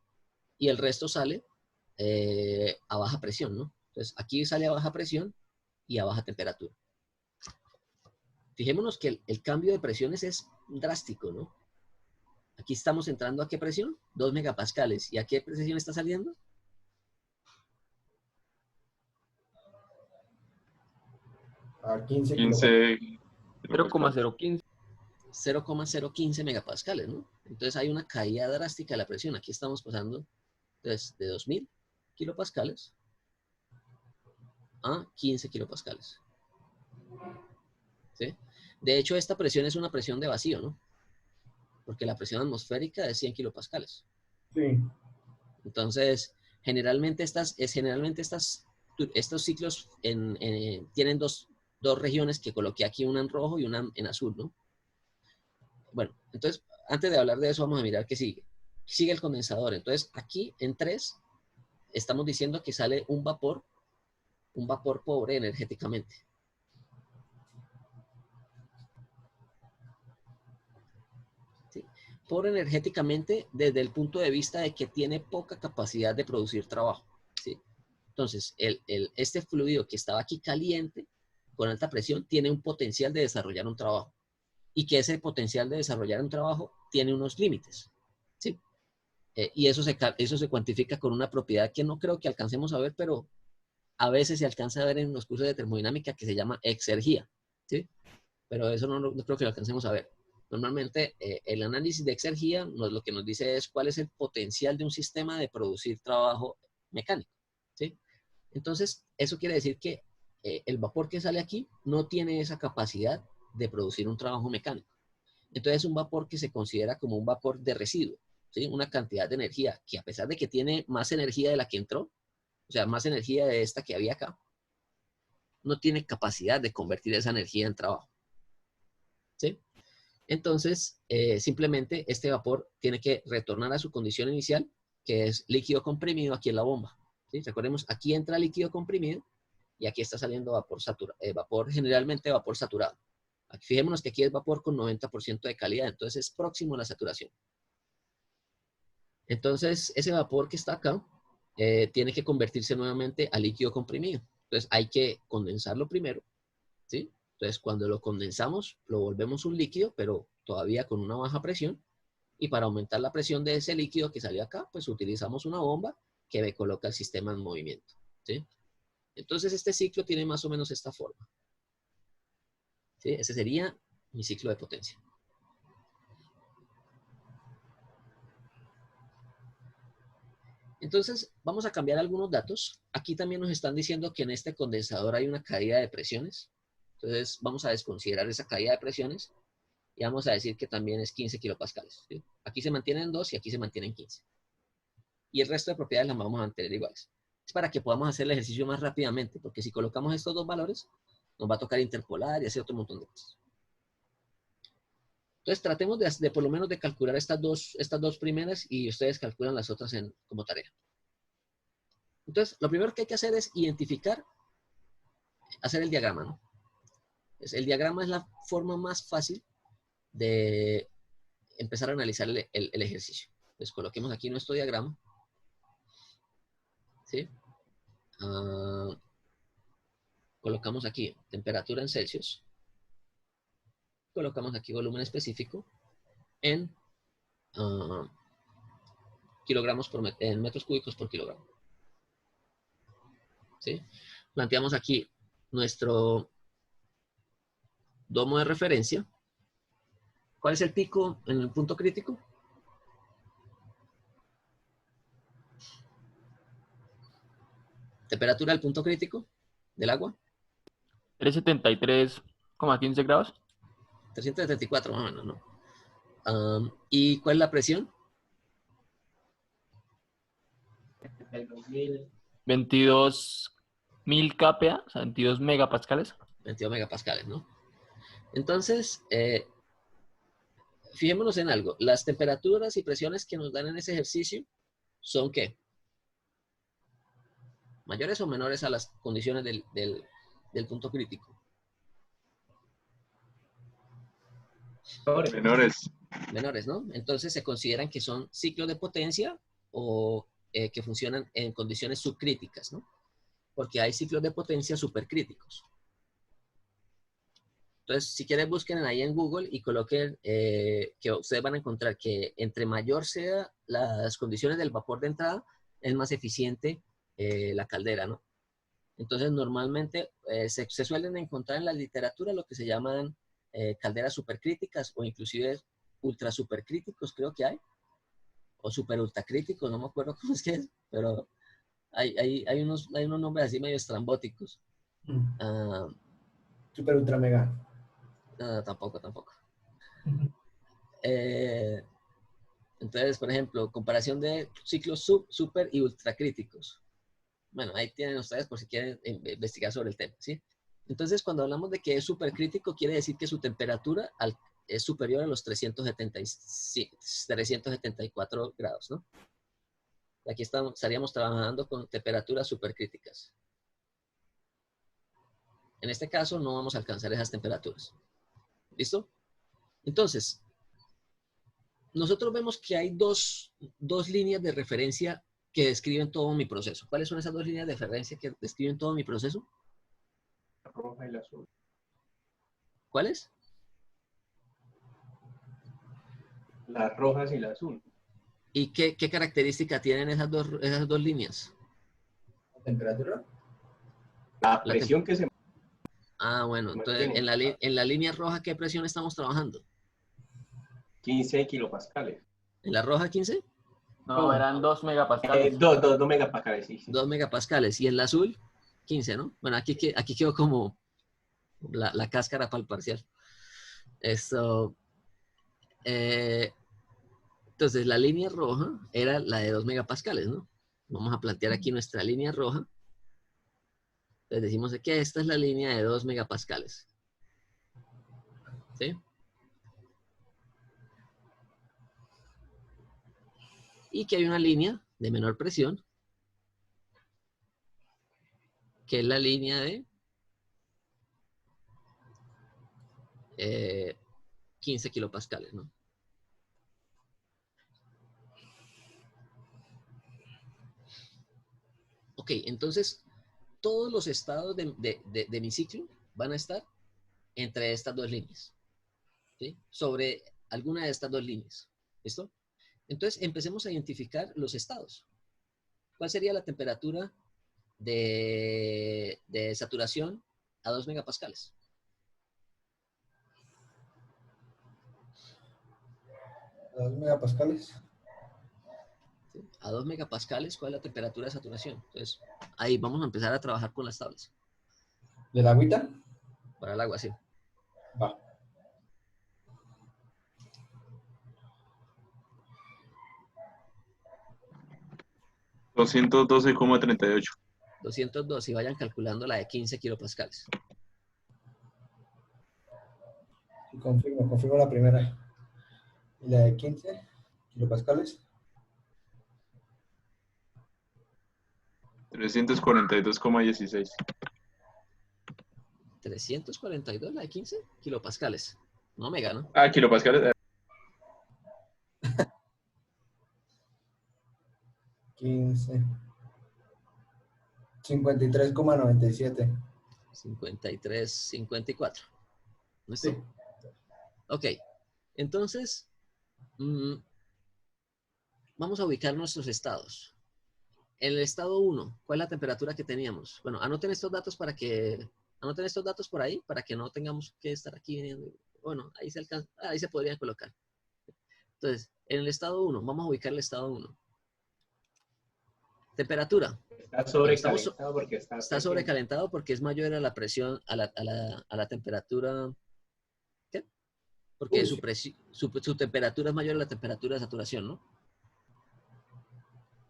y el resto sale a baja presión, ¿no? Entonces, aquí sale a baja presión y a baja temperatura. Fijémonos que el cambio de presiones es drástico, ¿no? Aquí estamos entrando ¿a qué presión? 2 megapascales. ¿Y a qué presión está saliendo? A 15 15. 0,015. 0,015 megapascales, ¿no? Entonces hay una caída drástica de la presión. Aquí estamos pasando entonces, de 2000 kilopascales a 15 kilopascales. ¿Sí? De hecho, esta presión es una presión de vacío, ¿no? Porque la presión atmosférica es 100 kilopascales. Sí. Entonces, generalmente estos ciclos tienen dos regiones que coloqué aquí, una en rojo y una en azul, ¿no? Bueno, entonces, antes de hablar de eso, vamos a mirar qué sigue. Sigue el condensador. Entonces, aquí en 3, estamos diciendo que sale un vapor pobre energéticamente. ¿Sí? Pobre energéticamente desde el punto de vista de que tiene poca capacidad de producir trabajo. ¿Sí? Entonces, este fluido que estaba aquí caliente, con alta presión, tiene un potencial de desarrollar un trabajo. Y que ese potencial de desarrollar un trabajo tiene unos límites. ¿Sí? Y eso se cuantifica con una propiedad que no creo que alcancemos a ver, pero a veces se alcanza a ver en los cursos de termodinámica que se llama exergía. ¿Sí? Pero eso no creo que lo alcancemos a ver. Normalmente el análisis de exergía lo que nos dice es cuál es el potencial de un sistema de producir trabajo mecánico. ¿Sí? Entonces, eso quiere decir que el vapor que sale aquí no tiene esa capacidad de producir un trabajo mecánico. Entonces, es un vapor que se considera como un vapor de residuo, ¿sí? Una cantidad de energía que a pesar de que tiene más energía de la que entró, o sea, más energía de esta que había acá, no tiene capacidad de convertir esa energía en trabajo. ¿Sí? Entonces, simplemente este vapor tiene que retornar a su condición inicial, que es líquido comprimido aquí en la bomba. ¿Sí? Recordemos, aquí entra líquido comprimido y aquí está saliendo vapor, generalmente vapor saturado. Aquí, fijémonos que aquí es vapor con 90% de calidad, entonces es próximo a la saturación. Entonces, ese vapor que está acá tiene que convertirse nuevamente a líquido comprimido. Entonces, hay que condensarlo primero, ¿sí? Entonces, cuando lo condensamos, lo volvemos un líquido, pero todavía con una baja presión. Y para aumentar la presión de ese líquido que salió acá, pues utilizamos una bomba que coloca el sistema en movimiento, ¿sí? Entonces, este ciclo tiene más o menos esta forma. ¿Sí? Ese sería mi ciclo de potencia. Entonces, vamos a cambiar algunos datos. Aquí también nos están diciendo que en este condensador hay una caída de presiones. Entonces, vamos a desconsiderar esa caída de presiones y vamos a decir que también es 15 kilopascales. ¿Sí? Aquí se mantienen 2 y aquí se mantienen 15. Y el resto de propiedades las vamos a mantener iguales. Es para que podamos hacer el ejercicio más rápidamente, porque si colocamos estos dos valores, nos va a tocar interpolar y hacer otro montón de cosas. Entonces tratemos de por lo menos de calcular estas dos primeras y ustedes calculan las otras como tarea. Entonces, lo primero que hay que hacer es identificar, hacer el diagrama, ¿no? El diagrama es la forma más fácil de empezar a analizar el ejercicio. Entonces, coloquemos aquí nuestro diagrama. ¿Sí? Colocamos aquí temperatura en Celsius. Colocamos aquí volumen específico en en metros cúbicos por kilogramo. ¿Sí? Planteamos aquí nuestro domo de referencia. ¿Cuál es el pico en el punto crítico? Temperatura del punto crítico del agua. 373,15 grados. 374 más o menos, ¿no? ¿Y cuál es la presión? 22.000 kPa, o sea, 22 megapascales. 22 megapascales, ¿no? Entonces, fijémonos en algo. Las temperaturas y presiones que nos dan en ese ejercicio son ¿qué? ¿Mayores o menores a las condiciones del punto crítico? Menores. Menores, ¿no? Entonces se consideran que son ciclos de potencia o que funcionan en condiciones subcríticas, ¿no? Porque hay ciclos de potencia supercríticos. Entonces, si quieren, busquen ahí en Google y coloquen que ustedes van a encontrar que entre mayor sea las condiciones del vapor de entrada, es más eficiente la caldera, ¿no? Entonces, normalmente se suelen encontrar en la literatura lo que se llaman calderas supercríticas o inclusive ultra supercríticos, creo que hay, o super ultracríticos, no me acuerdo cómo es que es, pero hay unos nombres así medio estrambóticos. Super ultra mega. No, tampoco. Entonces, por ejemplo, comparación de ciclos super y ultracríticos. Bueno, ahí tienen ustedes por si quieren investigar sobre el tema, ¿sí? Entonces, cuando hablamos de que es supercrítico, quiere decir que su temperatura es superior a los 374 grados, ¿no? Aquí estaríamos trabajando con temperaturas supercríticas. En este caso, no vamos a alcanzar esas temperaturas. ¿Listo? Entonces, nosotros vemos que hay dos líneas de referencia que describen todo mi proceso. ¿Cuáles son esas dos líneas de referencia que describen todo mi proceso? La roja y la azul. ¿Cuáles? Las rojas y la azul. ¿Y qué característica tienen esas dos líneas? ¿La temperatura? La presión que se Bueno, entonces en la línea roja, ¿qué presión estamos trabajando? 15 kilopascales. ¿En la roja 15? No, eran 2 megapascales. 2 megapascales, sí. 2 megapascales. ¿Y en la azul? 15, ¿no? Bueno, aquí quedó como la cáscara para el parcial. Esto. Entonces, la línea roja era la de 2 megapascales, ¿no? Vamos a plantear aquí nuestra línea roja. Entonces decimos que esta es la línea de 2 megapascales. ¿Sí? Y que hay una línea de menor presión, que es la línea de 15 kilopascales, ¿no? Ok, entonces todos los estados de mi ciclo van a estar entre estas dos líneas, ¿sí? Sobre alguna de estas dos líneas. ¿Listo? Entonces empecemos a identificar los estados. ¿Cuál sería la temperatura de saturación a 2 megapascales? ¿A 2 megapascales? ¿Sí? A 2 megapascales, ¿cuál es la temperatura de saturación? Entonces, ahí vamos a empezar a trabajar con las tablas. ¿De la agüita? Para el agua, sí. Va. 212,38. 202 y vayan calculando la de 15 kilopascales. Confirmo la primera. ¿Y la de 15 kilopascales? 342,16. 342, la de 15 kilopascales. No me gano. Ah, kilopascales. 15. 53,97. 53, 54. ¿Listo? Sí. Ok. Entonces, vamos a ubicar nuestros estados. En el estado 1, ¿cuál es la temperatura que teníamos? Bueno, anoten estos datos por ahí, para que no tengamos que estar aquí viniendo. Bueno, ahí se podrían colocar. Entonces, en el estado 1, vamos a ubicar el estado 1. Temperatura. Está sobrecalentado porque está sobrecalentado porque es mayor a la presión, a la temperatura. ¿Qué? Porque su temperatura es mayor a la temperatura de saturación, ¿no?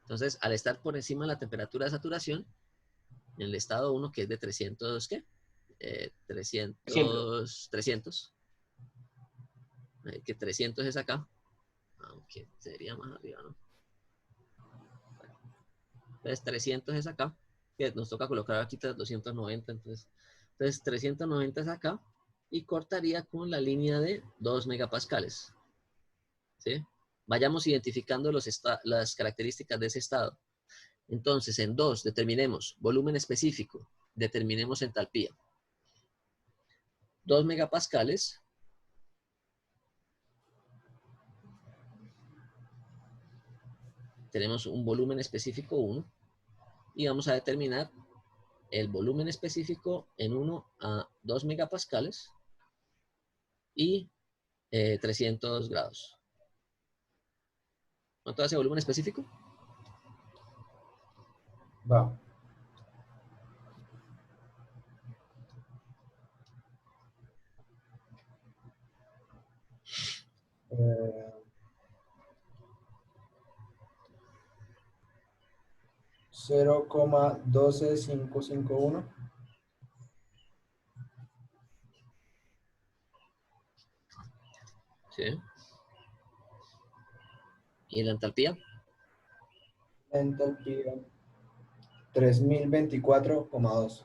Entonces, al estar por encima de la temperatura de saturación, en el estado 1, que es de 300, ¿qué? 300. Que 300 es acá. Aunque sería más arriba, ¿no? Entonces, 300 es acá. Que nos toca colocar aquí 290. Entonces 390 es acá. Y cortaría con la línea de 2 megapascales. ¿Sí? Vayamos identificando las características de ese estado. Entonces, en 2 determinemos volumen específico, determinemos entalpía. 2 megapascales tenemos un volumen específico 1 y vamos a determinar el volumen específico en 1 a 2 megapascales y 300 grados. ¿Cuánto hace volumen específico? Va. Eh, 0,12551. Sí. ¿Y la entalpía? Entalpía 3024,2.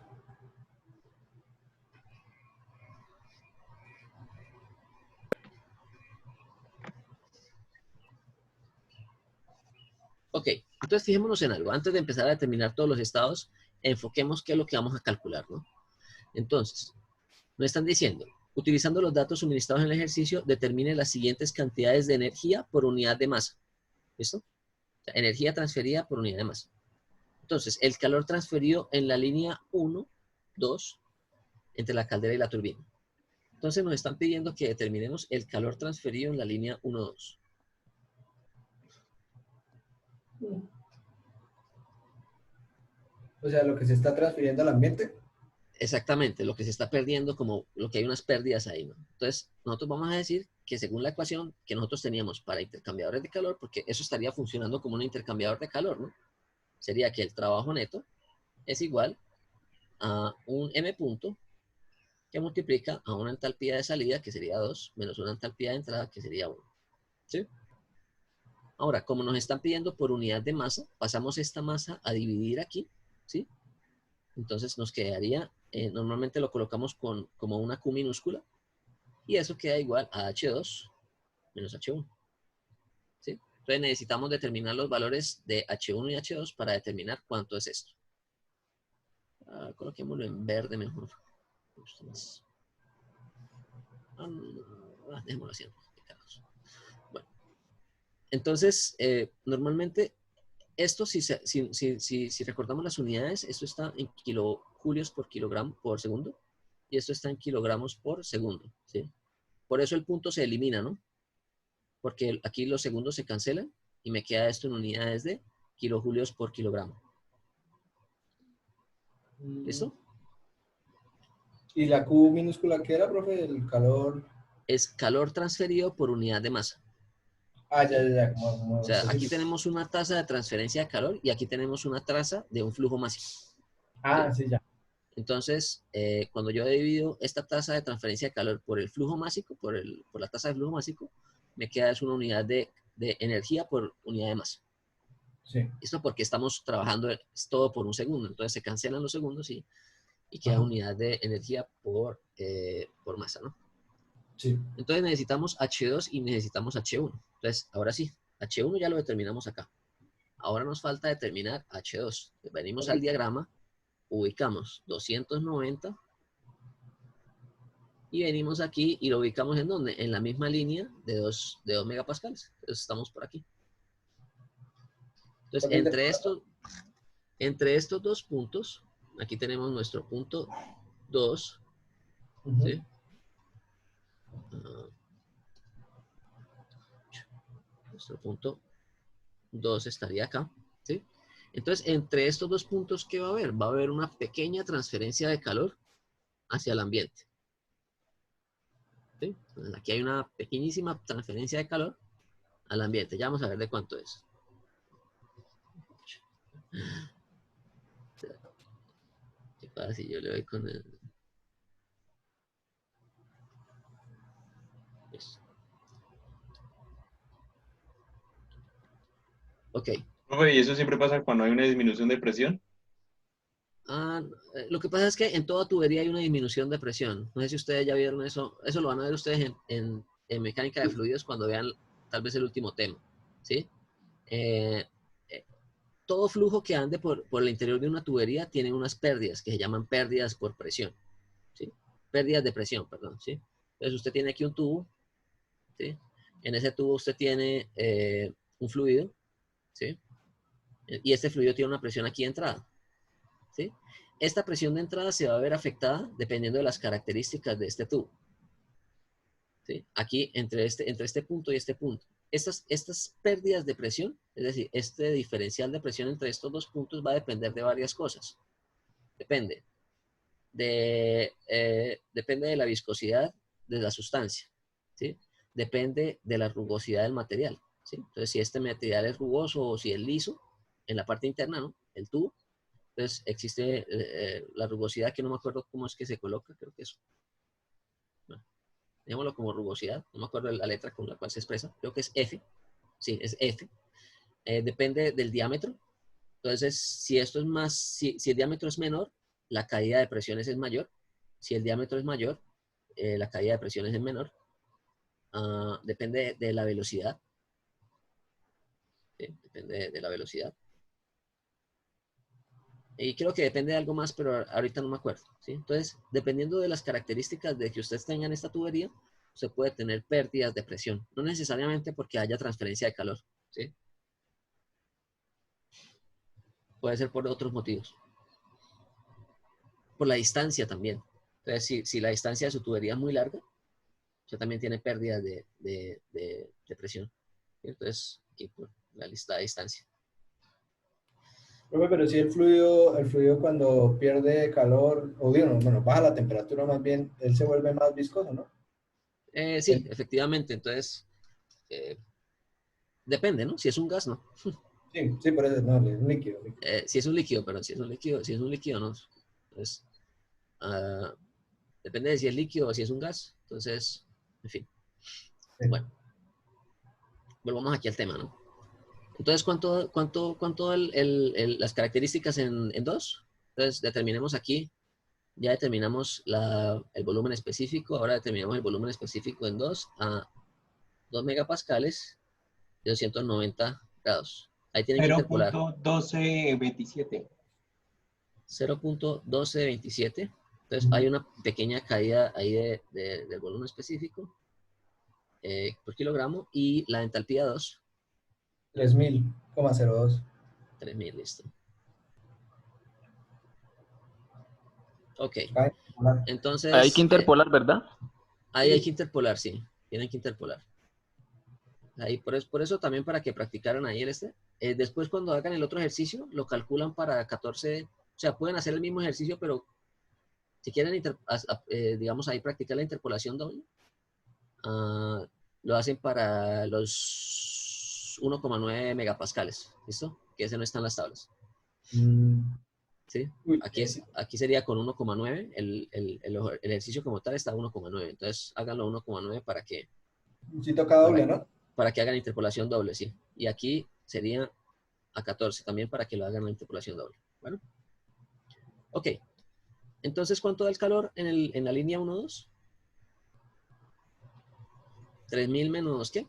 Ok, entonces fijémonos en algo. Antes de empezar a determinar todos los estados, enfoquemos qué es lo que vamos a calcular, ¿no? Entonces, nos están diciendo, utilizando los datos suministrados en el ejercicio, determine las siguientes cantidades de energía por unidad de masa. ¿Listo? O sea, energía transferida por unidad de masa. Entonces, el calor transferido en la línea 1, 2, entre la caldera y la turbina. Entonces, nos están pidiendo que determinemos el calor transferido en la línea 1, 2. O sea, lo que se está transfiriendo al ambiente. Exactamente, lo que se está perdiendo, como lo que hay unas pérdidas ahí, ¿no? Entonces, nosotros vamos a decir que según la ecuación que nosotros teníamos para intercambiadores de calor, porque eso estaría funcionando como un intercambiador de calor, ¿no? Sería que el trabajo neto es igual a un M punto que multiplica a una entalpía de salida, que sería 2, menos una entalpía de entrada, que sería 1. ¿Sí? Ahora, como nos están pidiendo por unidad de masa, pasamos esta masa a dividir aquí, ¿sí? Entonces nos quedaría, normalmente lo colocamos como una Q minúscula, y eso queda igual a H2 menos H1. ¿Sí? Entonces necesitamos determinar los valores de H1 y H2 para determinar cuánto es esto. Coloquémoslo en verde mejor. Me gusta más. Dejémoslo así. Bueno, entonces, normalmente, esto, si recordamos las unidades, esto está en kilojulios por kilogramo por segundo, y esto está en kilogramos por segundo, ¿sí? Por eso el punto se elimina, ¿no? Porque aquí los segundos se cancelan, y me queda esto en unidades de kilojulios por kilogramo. ¿Listo? ¿Y la Q minúscula qué era, profe? El calor. Es calor transferido por unidad de masa. Ah, ya, como O sea, aquí específico. tenemos una tasa de transferencia de calor y aquí tenemos una tasa de un flujo másico. Ah, sí, ya. Entonces, cuando yo divido esta tasa de transferencia de calor por el flujo másico, por la tasa de flujo másico, me queda es una unidad de energía por unidad de masa. Sí. Esto porque estamos trabajando es todo por un segundo, entonces se cancelan los segundos y queda Ajá. unidad de energía por masa, ¿no? Sí. Entonces necesitamos H2 y necesitamos H1. Entonces, ahora sí, H1 ya lo determinamos acá. Ahora nos falta determinar H2. Venimos al diagrama, ubicamos 290 y venimos aquí y lo ubicamos ¿en dónde? En la misma línea de 2 megapascales. Entonces estamos por aquí. Entonces, entre estos dos puntos, aquí tenemos nuestro punto 2, Ujú. ¿sí? Nuestro punto 2 estaría acá, ¿sí? Entonces, entre estos dos puntos, ¿qué va a haber? Va a haber una pequeña transferencia de calor hacia el ambiente. ¿Sí? Entonces, aquí hay una pequeñísima transferencia de calor al ambiente. Ya vamos a ver de cuánto es. ¿Qué pasa si yo le doy con el... Eso. Ok. Profe, ¿y eso siempre pasa cuando hay una disminución de presión? Lo que pasa es que en toda tubería hay una disminución de presión. No sé si ustedes ya vieron eso. Eso lo van a ver ustedes en mecánica de fluidos cuando vean tal vez el último tema. ¿Sí? Eh, eh, todo flujo que ande por el interior de una tubería tiene unas pérdidas que se llaman pérdidas por presión. ¿Sí? Pérdidas de presión, perdón. ¿Sí? Entonces usted tiene aquí un tubo. ¿Sí? En ese tubo usted tiene un fluido. ¿Sí? Y este fluido tiene una presión aquí de entrada. ¿Sí? Esta presión de entrada se va a ver afectada dependiendo de las características de este tubo. ¿Sí? Aquí, entre este punto y este punto. Estas pérdidas de presión, es decir, este diferencial de presión entre estos dos puntos va a depender de varias cosas. Depende de la viscosidad de la sustancia. ¿Sí? Depende de la rugosidad del material. ¿Sí? Entonces, si este material es rugoso o si es liso, en la parte interna, ¿no? El tubo, entonces existe la rugosidad que no me acuerdo cómo es que se coloca, creo que es, bueno, digámoslo como rugosidad, no me acuerdo la letra con la cual se expresa, creo que es F, sí, es F, depende del diámetro. Entonces, si esto es más, si el diámetro es menor, la caída de presiones es mayor. Si el diámetro es mayor, la caída de presiones es menor. Depende de la velocidad. ¿Sí? Depende de la velocidad. Y creo que depende de algo más, pero ahorita no me acuerdo. ¿Sí? Entonces, dependiendo de las características de que ustedes tengan esta tubería, se puede tener pérdidas de presión. No necesariamente porque haya transferencia de calor. ¿Sí? Puede ser por otros motivos. Por la distancia también. Entonces, si la distancia de su tubería es muy larga, usted también tiene pérdidas de presión. Entonces, aquí por la lista de distancia. Profe, pero si el fluido cuando pierde calor, o bien, bueno, baja la temperatura más bien, él se vuelve más viscoso, ¿no? Sí, efectivamente. Entonces, depende, ¿no? Si es un gas, no. Sí, sí, por eso, no, es un líquido. Si es un líquido, perdón, si es un líquido, no. Entonces, depende de si es líquido o si es un gas. Entonces, en fin. Sí. Bueno, volvamos aquí al tema, ¿no? Entonces, ¿cuánto las características en 2? Entonces, determinemos aquí, ya determinamos el volumen específico, ahora determinamos el volumen específico en 2 a 2 megapascales de 290 grados. Ahí tienen que interpolar 0.1227. 0.1227. Entonces, hay una pequeña caída ahí del volumen específico por kilogramo y la entalpía 2. 3000,02. 3000, listo. Ok, Hay que entonces interpolar, ¿verdad? ahí hay que interpolar, sí, tienen que interpolar. Ahí, por eso también para que practicaran ahí después cuando hagan el otro ejercicio, lo calculan para 14, o sea, pueden hacer el mismo ejercicio, pero si quieren, digamos, ahí practicar la interpolación doble, lo hacen para los unos 1,9 megapascales, ¿listo? Que ese no está en las tablas, ¿sí? Uy, Aquí sería con 1,9, el ejercicio como tal está a 1,9, entonces háganlo 1,9 sí toca doble, ¿no? para que hagan interpolación doble, ¿sí? Y aquí sería a 14 también para que lo hagan la interpolación doble. Bueno, ok. Entonces, ¿cuánto da el calor en la línea 1, 2? 3000 menos ¿qué?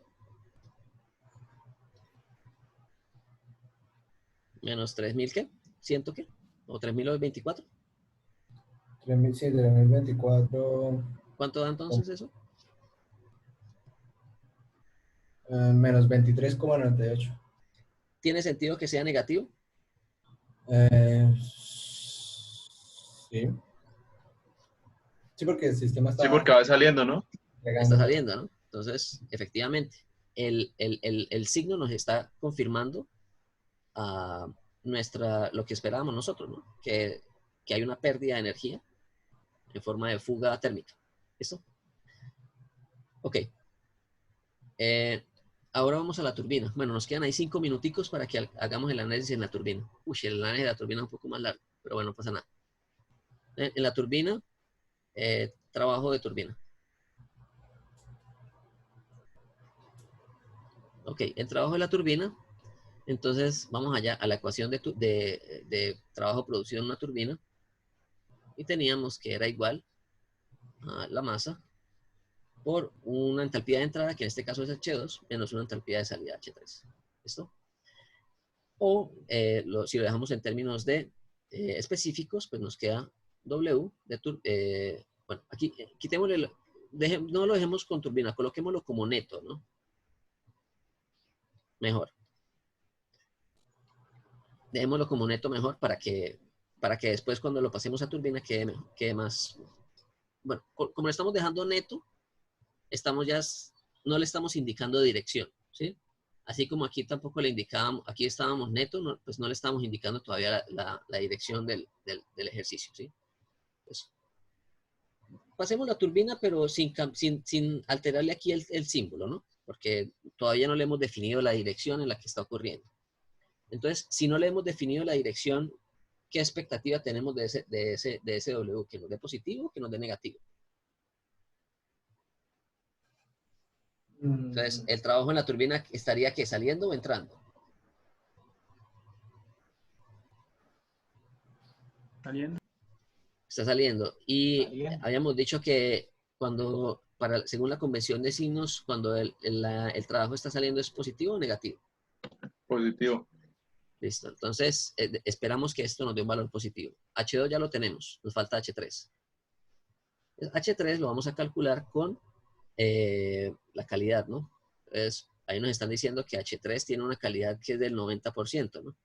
Menos 3000 ¿qué? ¿100 qué? ¿O 3024? 3000, sí, 3024, ¿Cuánto da entonces eso? menos 23,98. ¿Tiene sentido que sea negativo? Sí. Sí, porque el sistema Sí, está porque va saliendo, ¿no? Está pegando. saliendo, ¿no? Entonces, efectivamente, el signo nos está confirmando lo que esperábamos nosotros, ¿no? Que hay una pérdida de energía en forma de fuga térmica. ¿Listo? Ok. Ahora vamos a la turbina. Bueno, nos quedan ahí 5 minuticos para que hagamos el análisis en la turbina. Uy, el análisis de la turbina es un poco más largo, pero bueno, no pasa nada. En la turbina, trabajo de turbina. Ok, el trabajo de la turbina. Entonces, vamos allá a la ecuación de trabajo producido en una turbina. Y teníamos que era igual a la masa por una entalpía de entrada, que en este caso es H2, menos una entalpía de salida H3. ¿Listo? O si lo dejamos en términos de específicos, pues nos queda W de bueno, aquí quitémosle, no lo dejemos con turbina, coloquémoslo como neto, ¿no? Mejor. Dejémoslo como neto mejor para que después cuando lo pasemos a turbina quede más... Bueno, como lo estamos dejando neto, no le estamos indicando dirección, ¿sí? Así como aquí tampoco le indicábamos, aquí estábamos neto, pues no le estamos indicando todavía la dirección del ejercicio, ¿sí? Pues, pasemos la turbina, pero sin alterarle aquí el símbolo, ¿no? Porque todavía no le hemos definido la dirección en la que está ocurriendo. Entonces, si no le hemos definido la dirección, ¿qué expectativa tenemos de ese W? ¿Que nos dé positivo o que nos dé negativo? Entonces, el trabajo en la turbina estaría que saliendo o entrando. Saliendo. Está saliendo. Y Saliendo. habíamos dicho que según la convención de signos, cuando el trabajo está saliendo, ¿es positivo o negativo? Positivo. Listo. Entonces, esperamos que esto nos dé un valor positivo. H2 ya lo tenemos, nos falta H3. H3 lo vamos a calcular con la calidad, ¿no? Entonces, ahí nos están diciendo que H3 tiene una calidad que es del 90%, ¿no?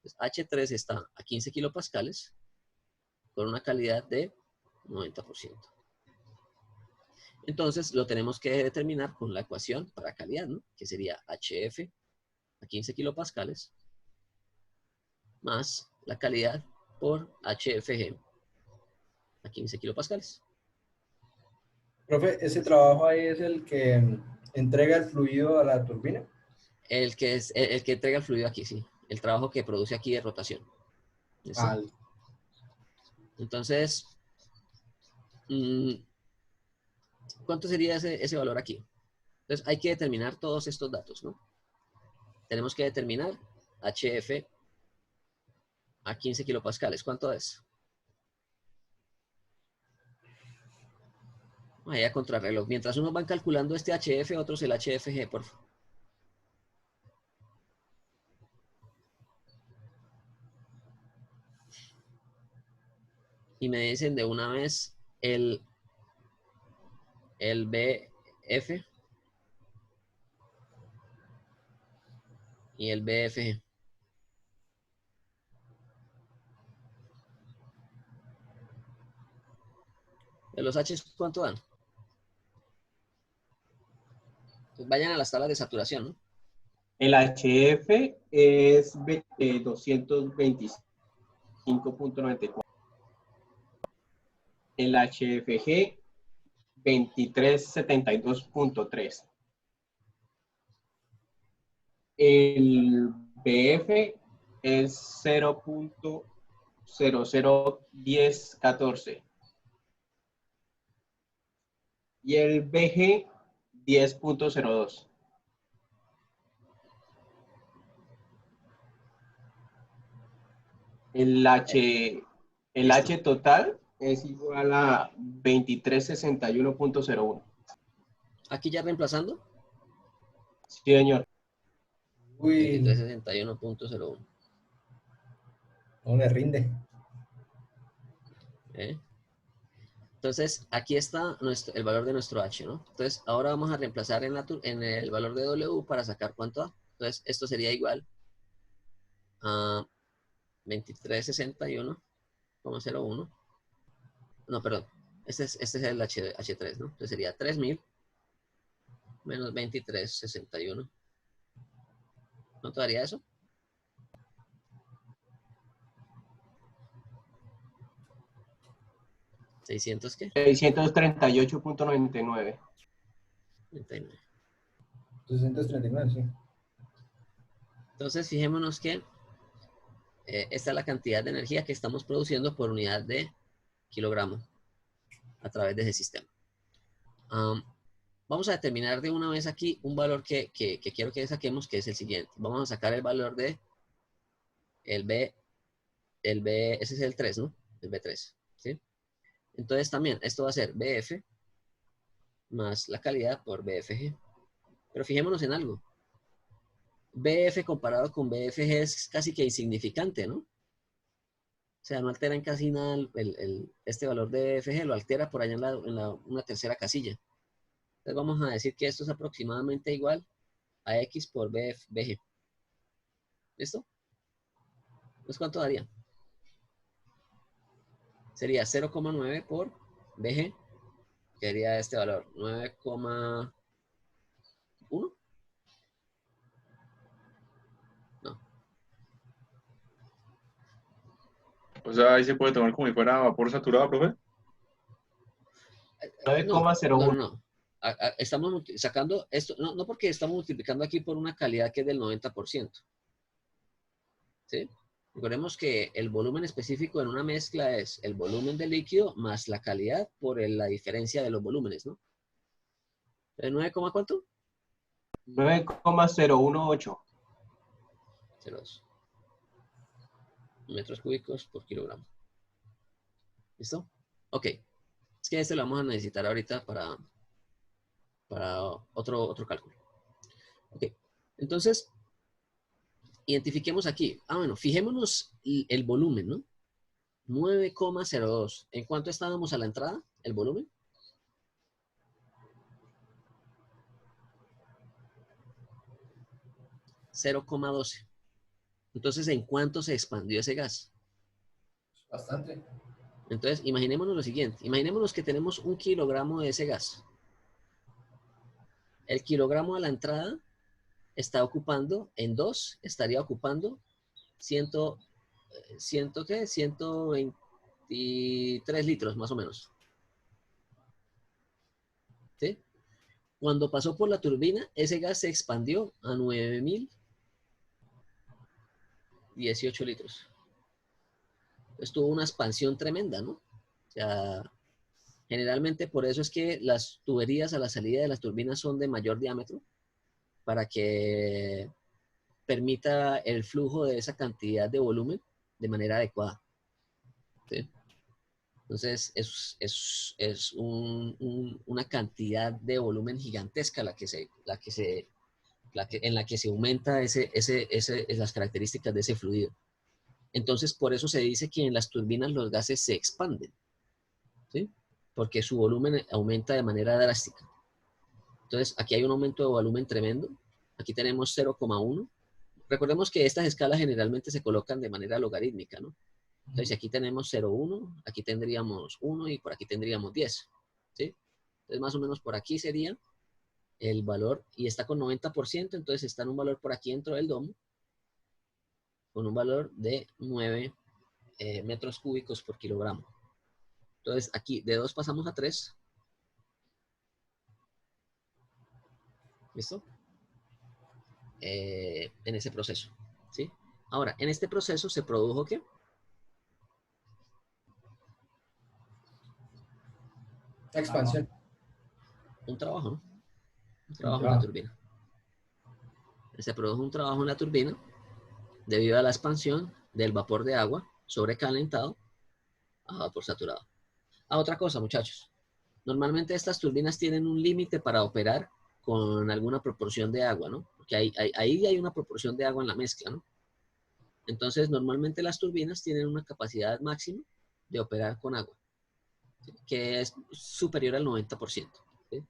Entonces, H3 está a 15 kilopascales con una calidad de 90%. Entonces, lo tenemos que determinar con la ecuación para calidad, ¿no? Que sería HF a 15 kilopascales más la calidad por HFG a 15 kilopascales. Profe, ¿ese trabajo ahí es el que entrega el fluido a la turbina? El que entrega el fluido aquí, sí. El trabajo que produce aquí de rotación. ¿Listo? Entonces, ¿cuánto sería ese valor aquí? Entonces, hay que determinar todos estos datos, ¿no? Tenemos que determinar HF a 15 kilopascales. ¿Cuánto es? Ahí a contrarreloj. Mientras unos van calculando este HF, otros el HFG, por favor. Y me dicen de una vez el BF y el BFG. ¿De los H cuánto dan? Pues vayan a las tablas de saturación, ¿no? El HF es 225.94. El HFG 2372.3. El BF es 0.001014 y el BG 10.02. El H total es igual a 2361.01. Aquí ya reemplazando, Sí, señor. Uy, 2361.01. no le rinde. ¿Eh? Entonces, aquí está el valor de nuestro H, ¿no? Entonces, ahora vamos a reemplazar en el valor de W para sacar cuánto da. Entonces, esto sería igual a 2361,01. No, perdón. Este es el H3, ¿no? Entonces sería 3000 menos 2361. ¿Cuánto daría eso? ¿600 qué? 638.99. 99. 239, sí. Entonces, fijémonos que esta es la cantidad de energía que estamos produciendo por unidad de kilogramo a través de ese sistema. Vamos a determinar de una vez aquí un valor que quiero que saquemos, que es el siguiente. Vamos a sacar el valor de el B, ese es el 3, ¿no? El B3, ¿sí? Entonces también esto va a ser BF más la calidad por BFG. Pero fijémonos en algo. BF comparado con BFG es casi que insignificante, ¿no? O sea, no altera en casi nada este valor de BFG, lo altera por allá en una tercera casilla. Entonces vamos a decir que esto es aproximadamente igual a X por BG. ¿Listo? Pues ¿cuánto daría? Sería 0,9 por BG, que sería este valor, 9,1. No. O sea, ahí se puede tomar como si fuera vapor saturado, profe. No, no, 9,01. no. Estamos sacando esto, no porque estamos multiplicando aquí por una calidad que es del 90%. ¿Sí? Recordemos que el volumen específico en una mezcla es el volumen del líquido más la calidad por la diferencia de los volúmenes, ¿no? ¿El 9, cuánto? 9,018. 0,2 metros cúbicos por kilogramo. ¿Listo? Ok. Es que este lo vamos a necesitar ahorita para otro cálculo. Ok. Entonces, identifiquemos aquí. Bueno, fijémonos el volumen, ¿no? 9,02. ¿En cuánto estábamos a la entrada? ¿El volumen? $0,12. Entonces, ¿en cuánto se expandió ese gas? Bastante. Entonces, imaginémonos lo siguiente. Imaginémonos que tenemos 1 kilogramo de ese gas. El kilogramo a la entrada está ocupando, en 2, estaría ocupando 123 litros, más o menos. ¿Sí? Cuando pasó por la turbina, ese gas se expandió a 9.018 litros. Entonces tuvo una expansión tremenda, ¿no? O sea, generalmente por eso es que las tuberías a la salida de las turbinas son de mayor diámetro, para que permita el flujo de esa cantidad de volumen de manera adecuada. ¿Sí? Entonces, es una cantidad de volumen gigantesca en la que se aumenta las características de ese fluido. Entonces, por eso se dice que en las turbinas los gases se expanden, ¿sí? Porque su volumen aumenta de manera drástica. Entonces, aquí hay un aumento de volumen tremendo. Aquí tenemos 0,1. Recordemos que estas escalas generalmente se colocan de manera logarítmica, ¿no? Entonces, aquí tenemos 0,1, aquí tendríamos 1 y por aquí tendríamos 10, ¿sí? Entonces, más o menos por aquí sería el valor, y está con 90%, entonces está en un valor por aquí dentro del domo, con un valor de 9 metros cúbicos por kilogramo. Entonces, aquí de 2 pasamos a 3. ¿Listo? en ese proceso, ¿sí? Ahora, en este proceso se produjo ¿qué? Expansión. Un trabajo, ¿no? Un trabajo en la trabajo. turbina. Se produjo un trabajo en la turbina debido a la expansión del vapor de agua sobrecalentado a vapor saturado. Otra cosa, muchachos. Normalmente estas turbinas tienen un límite para operar con alguna proporción de agua, ¿no? Porque ahí hay una proporción de agua en la mezcla, ¿no? Entonces, normalmente las turbinas tienen una capacidad máxima de operar con agua, ¿sí? Que es superior al 90%. ¿Sí?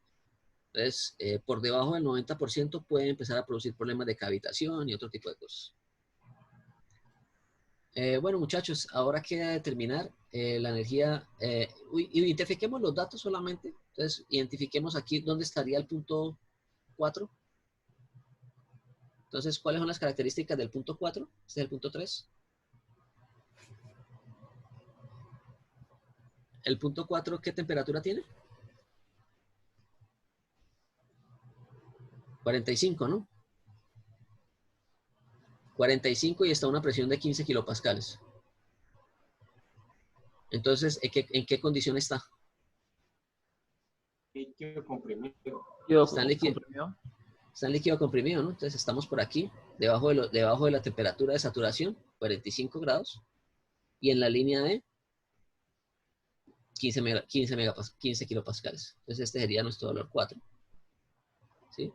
Entonces, por debajo del 90% puede empezar a producir problemas de cavitación y otro tipo de cosas. Bueno, muchachos, ahora queda determinar la energía. Identifiquemos los datos solamente. Entonces, identifiquemos aquí dónde estaría el punto 4. Entonces, ¿cuáles son las características del punto 4? Este es el punto 3. ¿El punto 4 qué temperatura tiene? 45, ¿no? 45 y está a una presión de 15 kilopascales. Entonces, ¿en qué condición está? Líquido comprimido. Está en líquido comprimido, ¿no? Entonces estamos por aquí, debajo de la temperatura de saturación, 45 grados, y en la línea de 15 kilopascales. Entonces este sería nuestro valor 4. ¿Sí?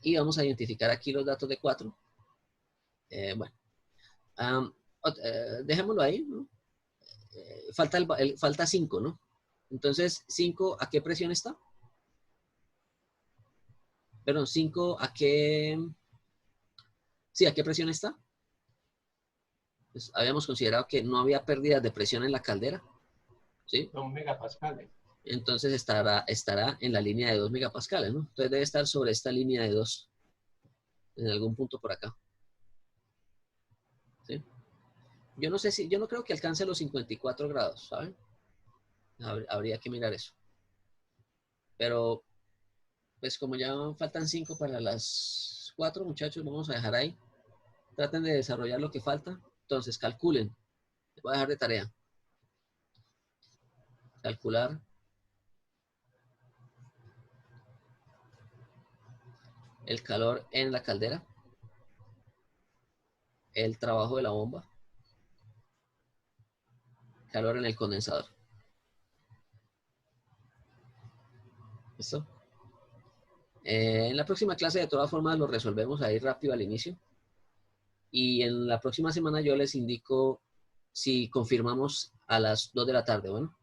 Y vamos a identificar aquí los datos de 4. Bueno, dejémoslo ahí, ¿no? Falta 5, ¿no? Entonces, 5, ¿a qué presión está? Perdón, 5, ¿a qué? Sí, ¿a qué presión está? Pues habíamos considerado que no había pérdidas de presión en la caldera, ¿sí? 2 megapascales. Entonces estará en la línea de 2 megapascales, ¿no? Entonces debe estar sobre esta línea de 2, en algún punto por acá. ¿Sí? Yo no creo que alcance los 54 grados, ¿saben? Habría que mirar eso. Pero, pues como ya faltan 5 para las 4, muchachos, vamos a dejar ahí. Traten de desarrollar lo que falta. Entonces, calculen. Les voy a dejar de tarea. Calcular el calor en la caldera, el trabajo de la bomba, calor en el condensador. ¿Listo? En la próxima clase, de todas formas, lo resolvemos ahí rápido al inicio. Y en la próxima semana yo les indico si confirmamos a las 2 de la tarde, ¿bueno?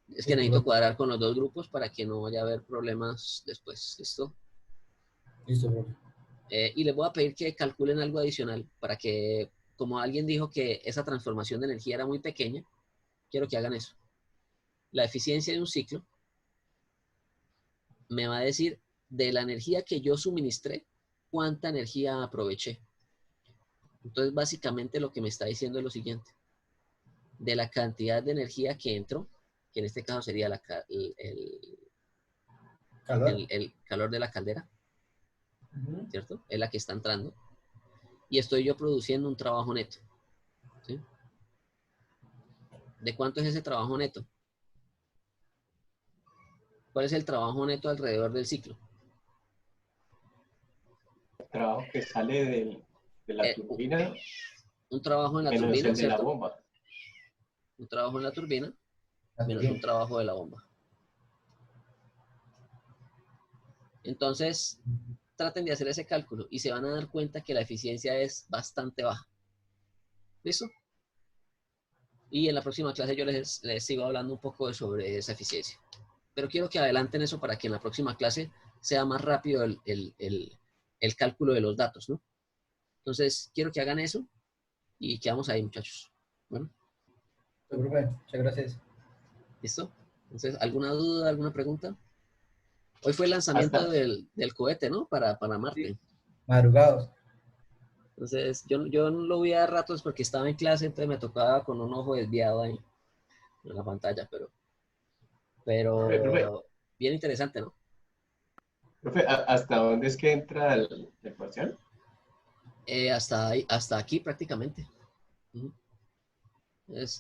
Es que necesito cuadrar con los dos grupos para que no vaya a haber problemas después, ¿listo? Listo, profe. Y les voy a pedir que calculen algo adicional para que, como alguien dijo que esa transformación de energía era muy pequeña, quiero que hagan eso. La eficiencia de un ciclo me va a decir de la energía que yo suministré, cuánta energía aproveché. Entonces, básicamente lo que me está diciendo es lo siguiente. De la cantidad de energía que entró, que en este caso sería el calor de la caldera, ¿cierto? Es la que está entrando. Y estoy yo produciendo un trabajo neto. ¿Sí? ¿De cuánto es ese trabajo neto? ¿Cuál es el trabajo neto alrededor del ciclo? El trabajo que sale de la turbina Un trabajo en la menos turbina, el de la ¿cierto? bomba. Un trabajo en la turbina menos un trabajo de la bomba. Entonces, traten de hacer ese cálculo y se van a dar cuenta que la eficiencia es bastante baja. ¿Listo? Y en la próxima clase yo les sigo hablando un poco sobre esa eficiencia. Pero quiero que adelanten eso para que en la próxima clase sea más rápido el cálculo de los datos, ¿no? Entonces, quiero que hagan eso y quedamos ahí, muchachos. Bueno. Muchas gracias. ¿Listo? Entonces, ¿alguna duda, alguna pregunta? Hoy fue el lanzamiento del cohete, ¿no? Para Marte. Sí. Madrugados. Entonces, yo no lo vi a ratos porque estaba en clase, entonces me tocaba con un ojo desviado ahí en la pantalla, pero bien interesante, ¿no? Profe, ¿hasta dónde es que entra el parcial? Hasta aquí prácticamente. Ujú.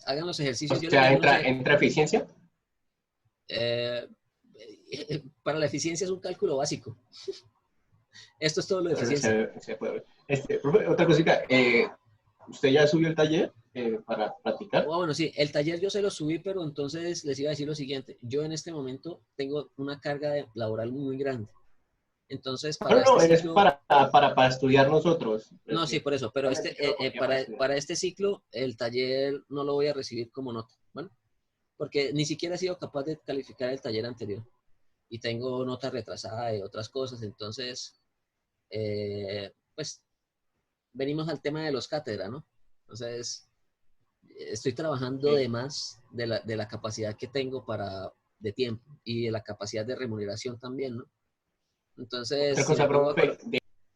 Hagan los ejercicios. O Yo les sea, dejé unos, ¿entra eficiencia? eh, para la eficiencia es un cálculo básico. Esto es todo lo de Bueno, eficiencia. se puede ver. Profe, otra cosita, ¿usted ya subió el taller para practicar? Bueno, sí, el taller yo se lo subí, pero entonces les iba a decir lo siguiente. Yo en este momento tengo una carga laboral muy grande. Entonces, No, para no, este es ciclo, para estudiar nosotros. no, sí, por eso, pero Realmente yo lo cogía para estudiar. para este ciclo, el taller no lo voy a recibir como nota, ¿bueno? Porque ni siquiera he sido capaz de calificar el taller anterior. Y tengo nota retrasada y otras cosas, entonces, pues, venimos al tema de los cátedras, ¿no? Entonces, estoy trabajando Sí. de más de la capacidad que tengo de tiempo y de la capacidad de remuneración también, ¿no? Entonces, Otra cosa, profe,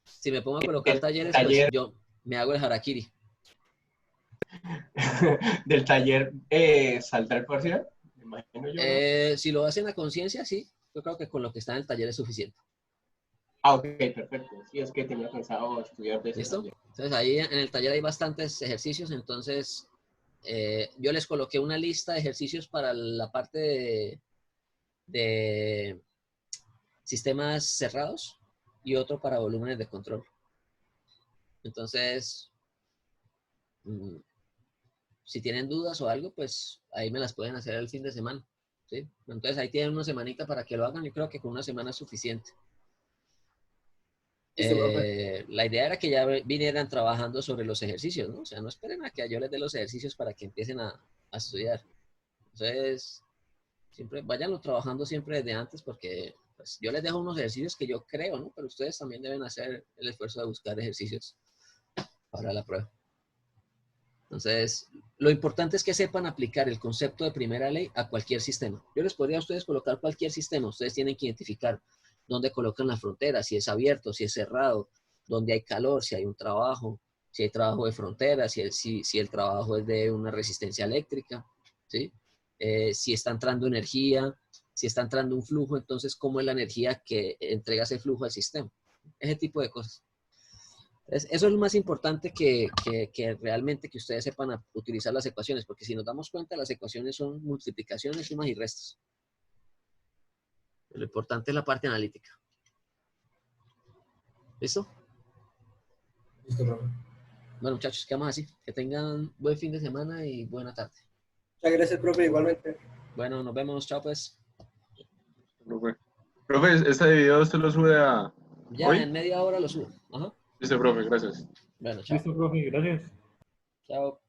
si me pongo a colocar del talleres, pues taller, yo me hago el harakiri. del taller ¿saldrá el parcial? Me imagino yo, ¿no? Si lo hacen a conciencia, sí. Yo creo que con lo que está en el taller es suficiente. Ah, ok, perfecto. Sí, es que tenía pensado estudiar de ese ¿Listo? taller. Entonces ahí en el taller hay bastantes ejercicios, entonces yo les coloqué una lista de ejercicios para la parte de sistemas cerrados y otro para volúmenes de control. Entonces, si tienen dudas o algo, pues ahí me las pueden hacer el fin de semana. ¿Sí? Entonces ahí tienen una semanita para que lo hagan. Yo creo que con una semana es suficiente. Listo, profe. La idea era que ya vinieran trabajando sobre los ejercicios, ¿no? O sea, no esperen a que yo les dé los ejercicios para que empiecen a estudiar. Entonces, siempre váyanlo trabajando siempre desde antes porque pues, yo les dejo unos ejercicios que yo creo, ¿no? Pero ustedes también deben hacer el esfuerzo de buscar ejercicios para la prueba. Entonces, lo importante es que sepan aplicar el concepto de primera ley a cualquier sistema. Yo les podría a ustedes colocar cualquier sistema. Ustedes tienen que identificar dónde colocan la frontera, si es abierto, si es cerrado, dónde hay calor, si hay un trabajo, si hay trabajo de frontera, si el trabajo es de una resistencia eléctrica, ¿sí? Si está entrando energía, si está entrando un flujo, entonces, ¿cómo es la energía que entrega ese flujo al sistema? Ese tipo de cosas. Eso es lo más importante que realmente que ustedes sepan utilizar las ecuaciones, porque si nos damos cuenta, las ecuaciones son multiplicaciones, sumas y restas. Lo importante es la parte analítica. ¿Listo? Listo, profe. Bueno, muchachos, quedamos así. Que tengan buen fin de semana y buena tarde. Muchas gracias, profe, igualmente. Bueno, nos vemos. Chao, pues. Profe, profe, este video usted lo sube a Ya hoy. en media hora lo subo. Ajá. Listo, profe, gracias. Bueno, chao. Listo, profe, gracias. Chao.